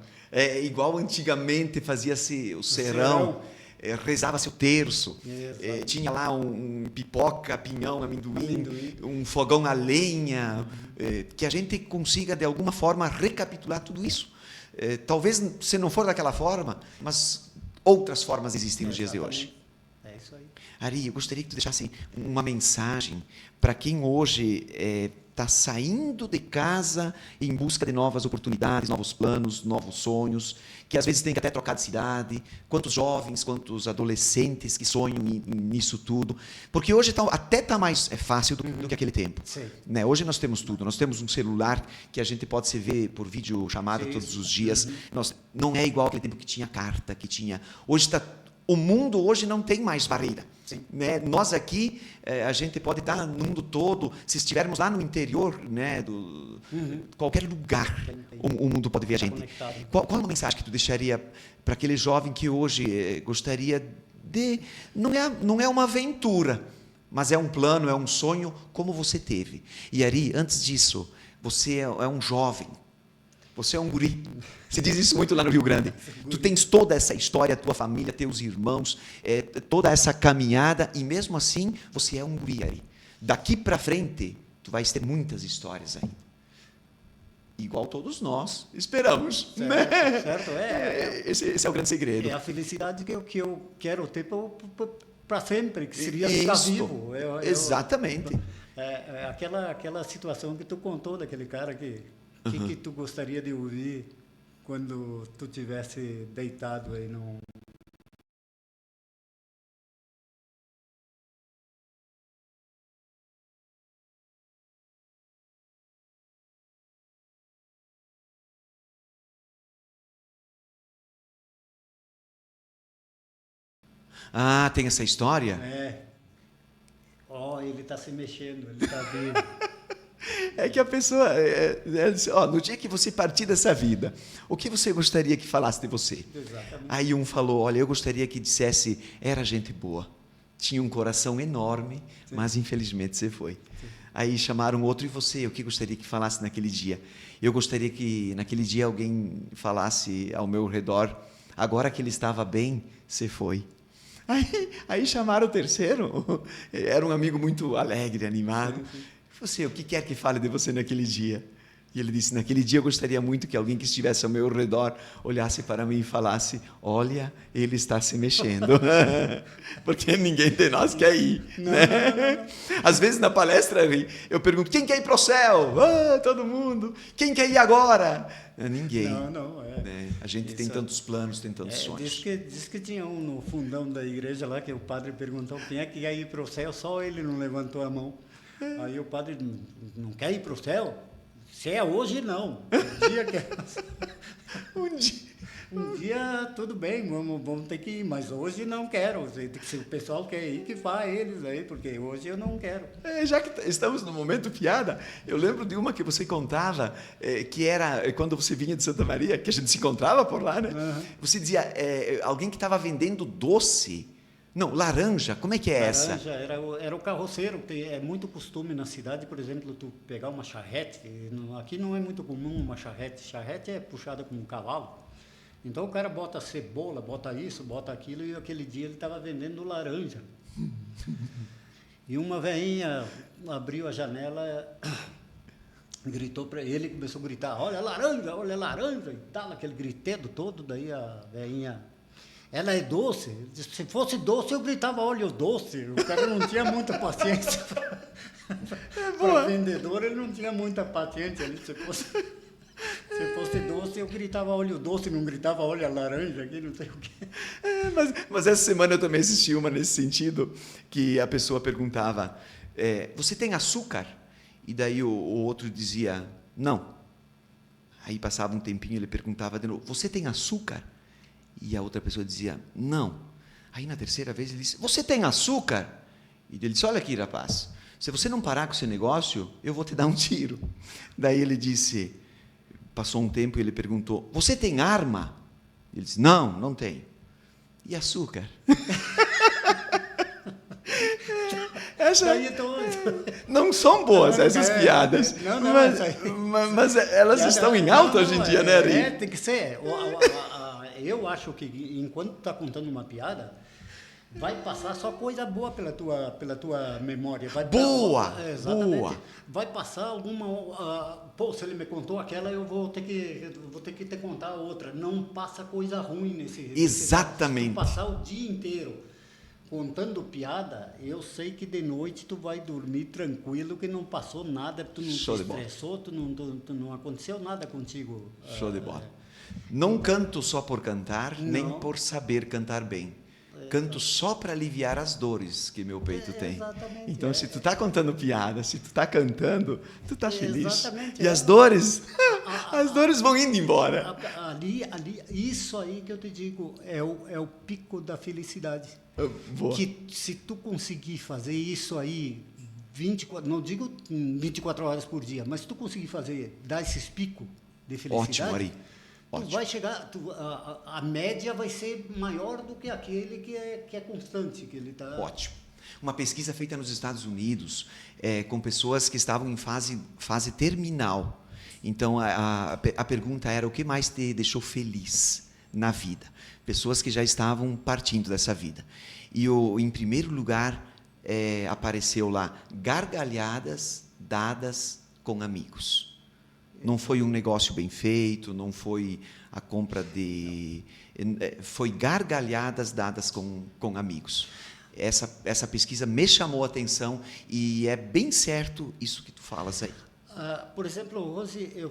Igual antigamente fazia-se o serão. Rezava-se o terço, tinha lá um pipoca, pinhão, amendoim, um fogão a lenha, que a gente consiga, de alguma forma, recapitular tudo isso. Talvez, se não for daquela forma, mas outras formas existem nos dias de hoje. É isso aí. Ari, eu gostaria que tu deixasse uma mensagem para quem hoje está saindo de casa em busca de novas oportunidades, novos planos, novos sonhos, que às vezes tem que até trocar de cidade. Quantos jovens, quantos adolescentes que sonham nisso tudo. Porque hoje até está mais fácil do que aquele tempo. Né? Hoje nós temos tudo. Nós temos um celular que a gente pode se ver por videochamada todos os dias. Não é igual aquele tempo que tinha carta, que tinha... O mundo hoje não tem mais barreira. Né? Nós aqui, a gente pode estar no mundo todo, se estivermos lá no interior, né, qualquer lugar, o mundo pode ver a gente. Qual é uma mensagem que tu deixaria para aquele jovem que hoje gostaria de... Não é uma aventura, mas é um plano, é um sonho, como você teve. E Ari, antes disso, você é um jovem. Você é um guri. Você diz isso muito lá no Rio Grande. Tu tens toda essa história, tua família, teus irmãos, toda essa caminhada, e mesmo assim, você é um guri aí. Daqui para frente, tu vais ter muitas histórias ainda. igual todos nós esperamos. Certo, Né? certo. Esse é o grande segredo. É a felicidade que eu quero ter para sempre, que seria ficar vivo. Exatamente. Aquela situação que tu contou daquele cara que tu gostaria de ouvir quando tu tivesse deitado aí num... Ah, tem essa história? Ele está se mexendo, ele está vivo. É que a pessoa, ela diz, no dia que você partir dessa vida, o que você gostaria que falasse de você? Exatamente. Aí um falou, olha, eu gostaria que dissesse, era gente boa, tinha um coração enorme, sim, mas infelizmente você foi. Sim. Aí chamaram outro, e você, o que gostaria que falasse naquele dia? Eu gostaria que naquele dia alguém falasse ao meu redor, agora que ele estava bem, você foi. Aí chamaram o terceiro, era um amigo muito alegre, animado. Sim, sim. Você, o que quer que fale de você naquele dia? E ele disse, naquele dia eu gostaria muito que alguém que estivesse ao meu redor olhasse para mim e falasse, olha, ele está se mexendo. Porque ninguém de nós quer ir. Não, né? não. Às vezes na palestra eu pergunto, quem quer ir para o céu? Todo mundo. Quem quer ir agora? Ninguém. Não. Né? A gente tem tantos planos, tem tantos sonhos. Diz que tinha um no fundão da igreja lá, que o padre perguntou quem é que ia ir para o céu, só ele não levantou a mão. Aí o padre, não quer ir para o céu? Se é hoje, não. Um dia tudo bem, vamos ter que ir, mas hoje não quero. Se o pessoal quer ir, que vá eles aí, porque hoje eu não quero. Já que estamos no momento piada, eu lembro de uma que você contava, que era quando você vinha de Santa Maria, que a gente se encontrava por lá, né? Uhum. Você dizia, alguém que estava vendendo doce. Não, laranja, como é que é essa? Laranja era o carroceiro, é muito costume na cidade, por exemplo, tu pegar uma charrete, aqui não é muito comum uma charrete é puxada com um cavalo, então o cara bota cebola, bota isso, bota aquilo, e aquele dia ele estava vendendo laranja. E uma velhinha abriu a janela, gritou para ele, começou a gritar, olha a laranja, e tal, aquele gritedo todo, daí a velhinha... Ela é doce. Se fosse doce, eu gritava, olha o doce. O cara não tinha muita paciência. Para vendedor, ele não tinha muita paciência. Se fosse doce, eu gritava, olha o doce, não gritava, olha a laranja, aqui, não sei o quê. Mas essa semana eu também assisti uma nesse sentido, que a pessoa perguntava, você tem açúcar? E daí o outro dizia, não. Aí passava um tempinho, ele perguntava de novo, você tem açúcar? E a outra pessoa dizia, não. Aí na terceira vez ele disse, você tem açúcar? E ele disse, olha aqui, rapaz, se você não parar com esse negócio, eu vou te dar um tiro. Daí ele disse, passou um tempo e ele perguntou, você tem arma? Ele disse, não tem. E açúcar? Não são boas essas piadas, mas elas estão em alta hoje em dia, né, Ari? Tem que ser. Eu acho que enquanto tu está contando uma piada, vai passar só coisa boa pela tua memória. Boa! Exatamente. Boa! Vai passar alguma... se ele me contou aquela, eu vou ter que te contar outra. Não passa coisa ruim nesse... Exatamente. Se tu passar o dia inteiro contando piada, eu sei que de noite tu vai dormir tranquilo, que não passou nada, tu não te estressou, tu não aconteceu nada contigo. Show de bola. Não canto só por cantar, nem por saber cantar bem. Canto só para aliviar as dores que meu peito tem. Então, se tu está contando piada, se tu está cantando, tu está feliz. E as dores, as dores vão indo embora. Isso aí que eu te digo é o pico da felicidade. Boa. Que se tu conseguir fazer isso aí 24, não digo 24 horas por dia, mas se tu conseguir dar esses picos de felicidade, ótimo, Ari. Tu vai chegar, a média vai ser maior do que aquele que é constante, que ele tá. Ótimo. Uma pesquisa feita nos Estados Unidos com pessoas que estavam em fase terminal. Então a pergunta era o que mais te deixou feliz na vida? Pessoas que já estavam partindo dessa vida. E em primeiro lugar apareceu lá gargalhadas dadas com amigos. Não foi um negócio bem feito, não foi a compra de... Foi gargalhadas dadas com amigos. Essa pesquisa me chamou a atenção e é bem certo isso que tu falas aí. Por exemplo, Rose, eu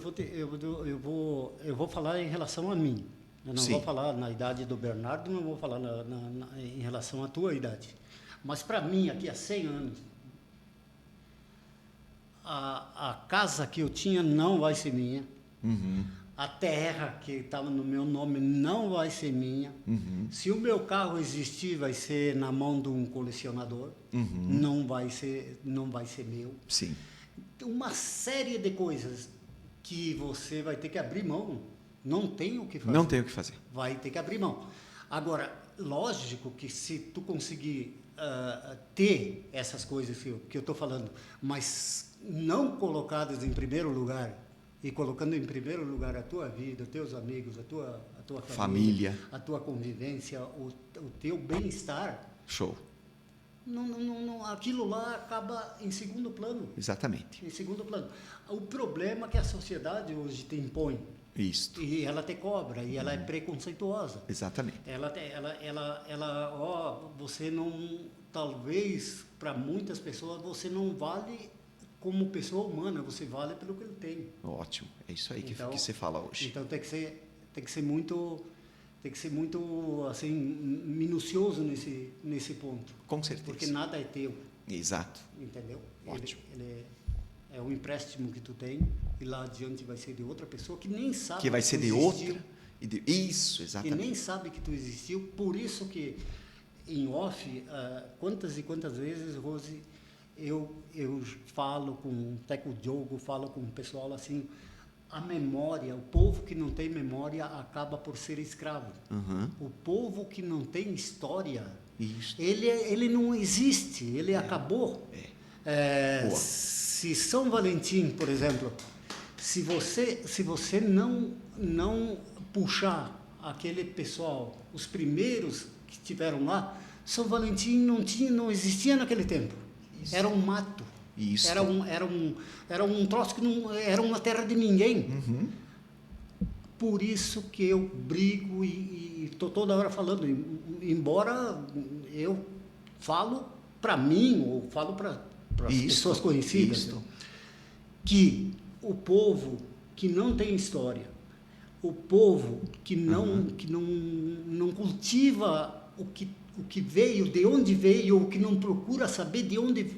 vou falar em relação a mim. Eu não vou falar na idade do Bernardo, não vou falar em relação à tua idade. Mas para mim, aqui há 100 anos, a casa que eu tinha não vai ser minha. Uhum. A terra que estava no meu nome não vai ser minha. Uhum. Se o meu carro existir, vai ser na mão de um colecionador. Uhum. Não vai ser meu. Sim. Uma série de coisas que você vai ter que abrir mão. Não tem o que fazer. Não tem o que fazer. Vai ter que abrir mão. Agora, lógico que se tu conseguir ter essas coisas que eu estou falando, mas não colocadas em primeiro lugar, e colocando em primeiro lugar a tua vida, os teus amigos, a tua família, a tua convivência, o teu bem-estar. Show. Não, aquilo lá acaba em segundo plano. Exatamente. Em segundo plano. O problema é que a sociedade hoje te impõe. Isto. E ela te cobra, e ela é preconceituosa. Exatamente. Você não, talvez, para muitas pessoas, você não vale como pessoa humana, você vale pelo que ele tem. Ótimo. É isso aí Então, que você fala hoje. Então tem que ser muito assim minucioso nesse ponto. Com certeza. Porque nada é teu. Exato. Entendeu? Ótimo. Ele é um empréstimo que tu tem e lá adiante vai ser de outra pessoa que nem sabe que vai ser de existiu, outra. Isso, exatamente. que nem sabe que tu existiu. Por isso que em off, quantas e quantas vezes, Rose, eu falo com o Teco Diogo, falo com o pessoal assim, a memória, o povo que não tem memória acaba por ser escravo. Uhum. O povo que não tem história, Isso. ele não existe, ele acabou. Se São Valentim, por exemplo, se você não puxar aquele pessoal, os primeiros que estiveram lá, São Valentim não existia naquele tempo. Isso. Era um mato. Isso. Era um troço que não era uma terra de ninguém. Uhum. Por isso que eu brigo e estou toda hora falando, embora eu falo para mim ou falo para as pessoas conhecidas, que o povo que não tem história, o povo que não cultiva o que veio, de onde veio, ou que não procura saber de onde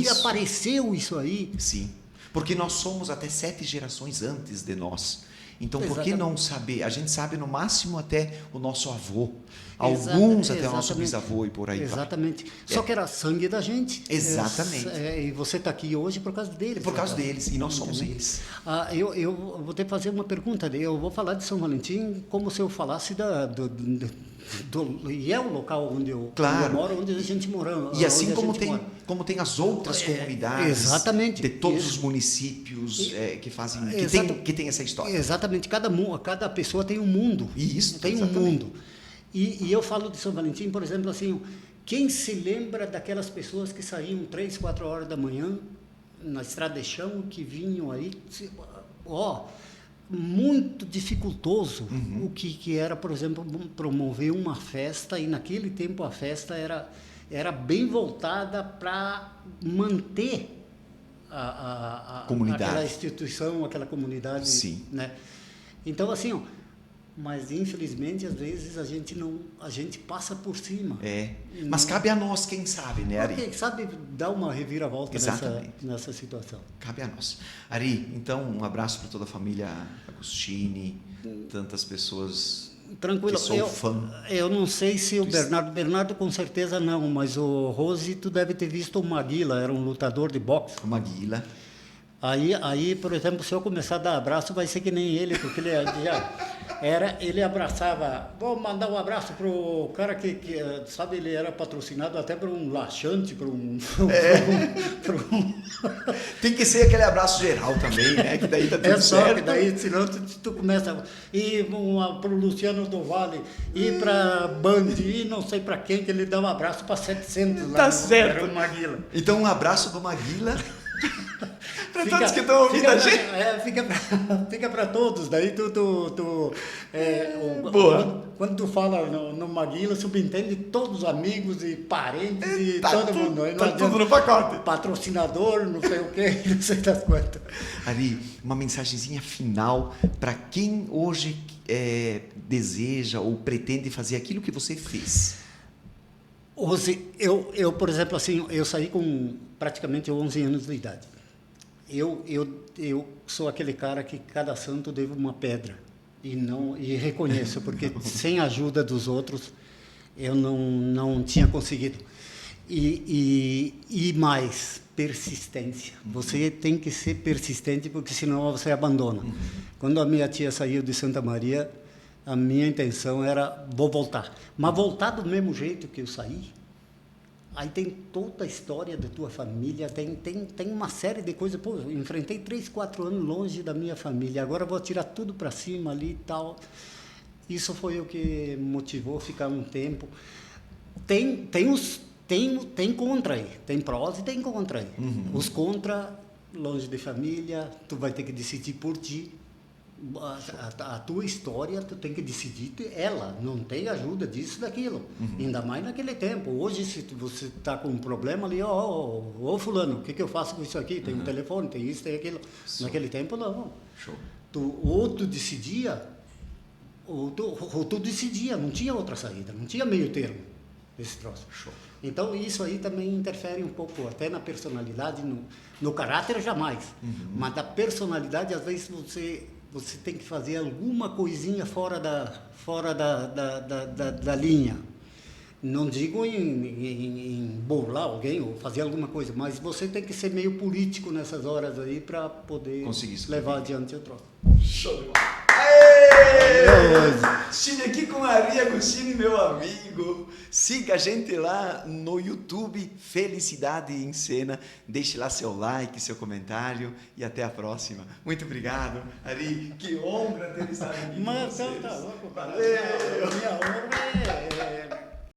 apareceu isso aí. Sim, porque nós somos até 7 gerações antes de nós. Então, por que não saber? A gente sabe no máximo até o nosso avô. Alguns até o nosso bisavô e por aí vai. Exatamente. Só que era sangue da gente. Exatamente. E você está aqui hoje por causa deles. Por causa deles, e nós somos eles. Eu vou ter que fazer uma pergunta. Eu vou falar de São Valentim como se eu falasse e é o local onde eu moro, onde a gente mora. E assim como tem as outras comunidades exatamente, de todos os municípios que fazem, que tem essa história. Exatamente, cada pessoa tem um mundo. Isso, tem exatamente. Um mundo. E eu falo de São Valentim, por exemplo, assim, quem se lembra daquelas pessoas que saíam 3, 4 horas da manhã na estrada de chão, que vinham aí, muito dificultoso o que era, por exemplo, promover uma festa, e naquele tempo a festa era bem voltada para manter comunidade. Aquela instituição, aquela comunidade. Sim. Né? Então, assim, mas infelizmente às vezes a gente passa por cima. Mas cabe a nós, quem sabe, né, Ari? Quem sabe dar uma reviravolta nessa situação. Cabe a nós. Ari, então um abraço para toda a família Agostini, tantas pessoas. Tranquilo. Que sou fã. Eu não sei se o Bernardo com certeza não, mas o Rose, tu deve ter visto o Maguila, era um lutador de boxe. O Maguila. Aí, por exemplo, se eu começar a dar abraço, vai ser que nem ele, porque ele abraçava. Vou mandar um abraço pro cara que sabe, ele era patrocinado até por um laxante, Tem que ser aquele abraço geral também, né? Que daí tá tudo certo. Que daí, senão tu começa. E pro Luciano do Vale, e pra Band, e não sei pra quem, que ele dá um abraço pra 700 lá. Tá certo. Era o Maguila. Então, um abraço do Maguila Para todos que estão ouvindo a gente. Fica para todos. Daí Boa. Quando tu fala no Maguila, subentende todos os amigos e parentes e todo mundo. Tá tudo no pacote. Patrocinador, não sei o quê, não sei das quantas. Ari, uma mensagenzinha final para quem hoje deseja ou pretende fazer aquilo que você fez. Hoje, eu, por exemplo, assim, eu saí com praticamente 11 anos de idade. Eu sou aquele cara que cada santo deve uma pedra e reconheço, porque sem a ajuda dos outros eu não tinha conseguido. E mais, persistência. Você tem que ser persistente, porque senão você abandona. Quando a minha tia saiu de Santa Maria, a minha intenção era, vou voltar. Mas voltar do mesmo jeito que eu saí, aí tem toda a história da tua família, tem uma série de coisas. Pô, eu enfrentei 3, 4 anos longe da minha família, agora vou tirar tudo para cima ali e tal. Isso foi o que motivou a ficar um tempo. Tem contra aí, tem prós e tem contra aí. Os contra, longe de família, tu vai ter que decidir por ti. A tua história, tu tem que decidir ela, não tem ajuda disso, daquilo. Ainda mais naquele tempo. Hoje, se você está com um problema ali, ô fulano, o que eu faço com isso aqui? Tem um telefone, tem isso, tem aquilo. Show. Naquele tempo, não. Show. Ou tu decidia, ou tu decidia, não tinha outra saída, não tinha meio termo esse troço. Show. Então, isso aí também interfere um pouco, até na personalidade, no caráter jamais. Mas da personalidade, às vezes, você tem que fazer alguma coisinha fora da linha. Não digo em burlar alguém ou fazer alguma coisa, mas você tem que ser meio político nessas horas aí para poder levar adiante o troço. Show de bola! Estive aqui com Ari Agostini, meu amigo. Siga a gente lá no YouTube, Felicidade em Cena. Deixe lá seu like, seu comentário e até a próxima. Muito obrigado, Ari. Que honra ter estado aqui com vocês. Tá louco, Valeu! Minha honra é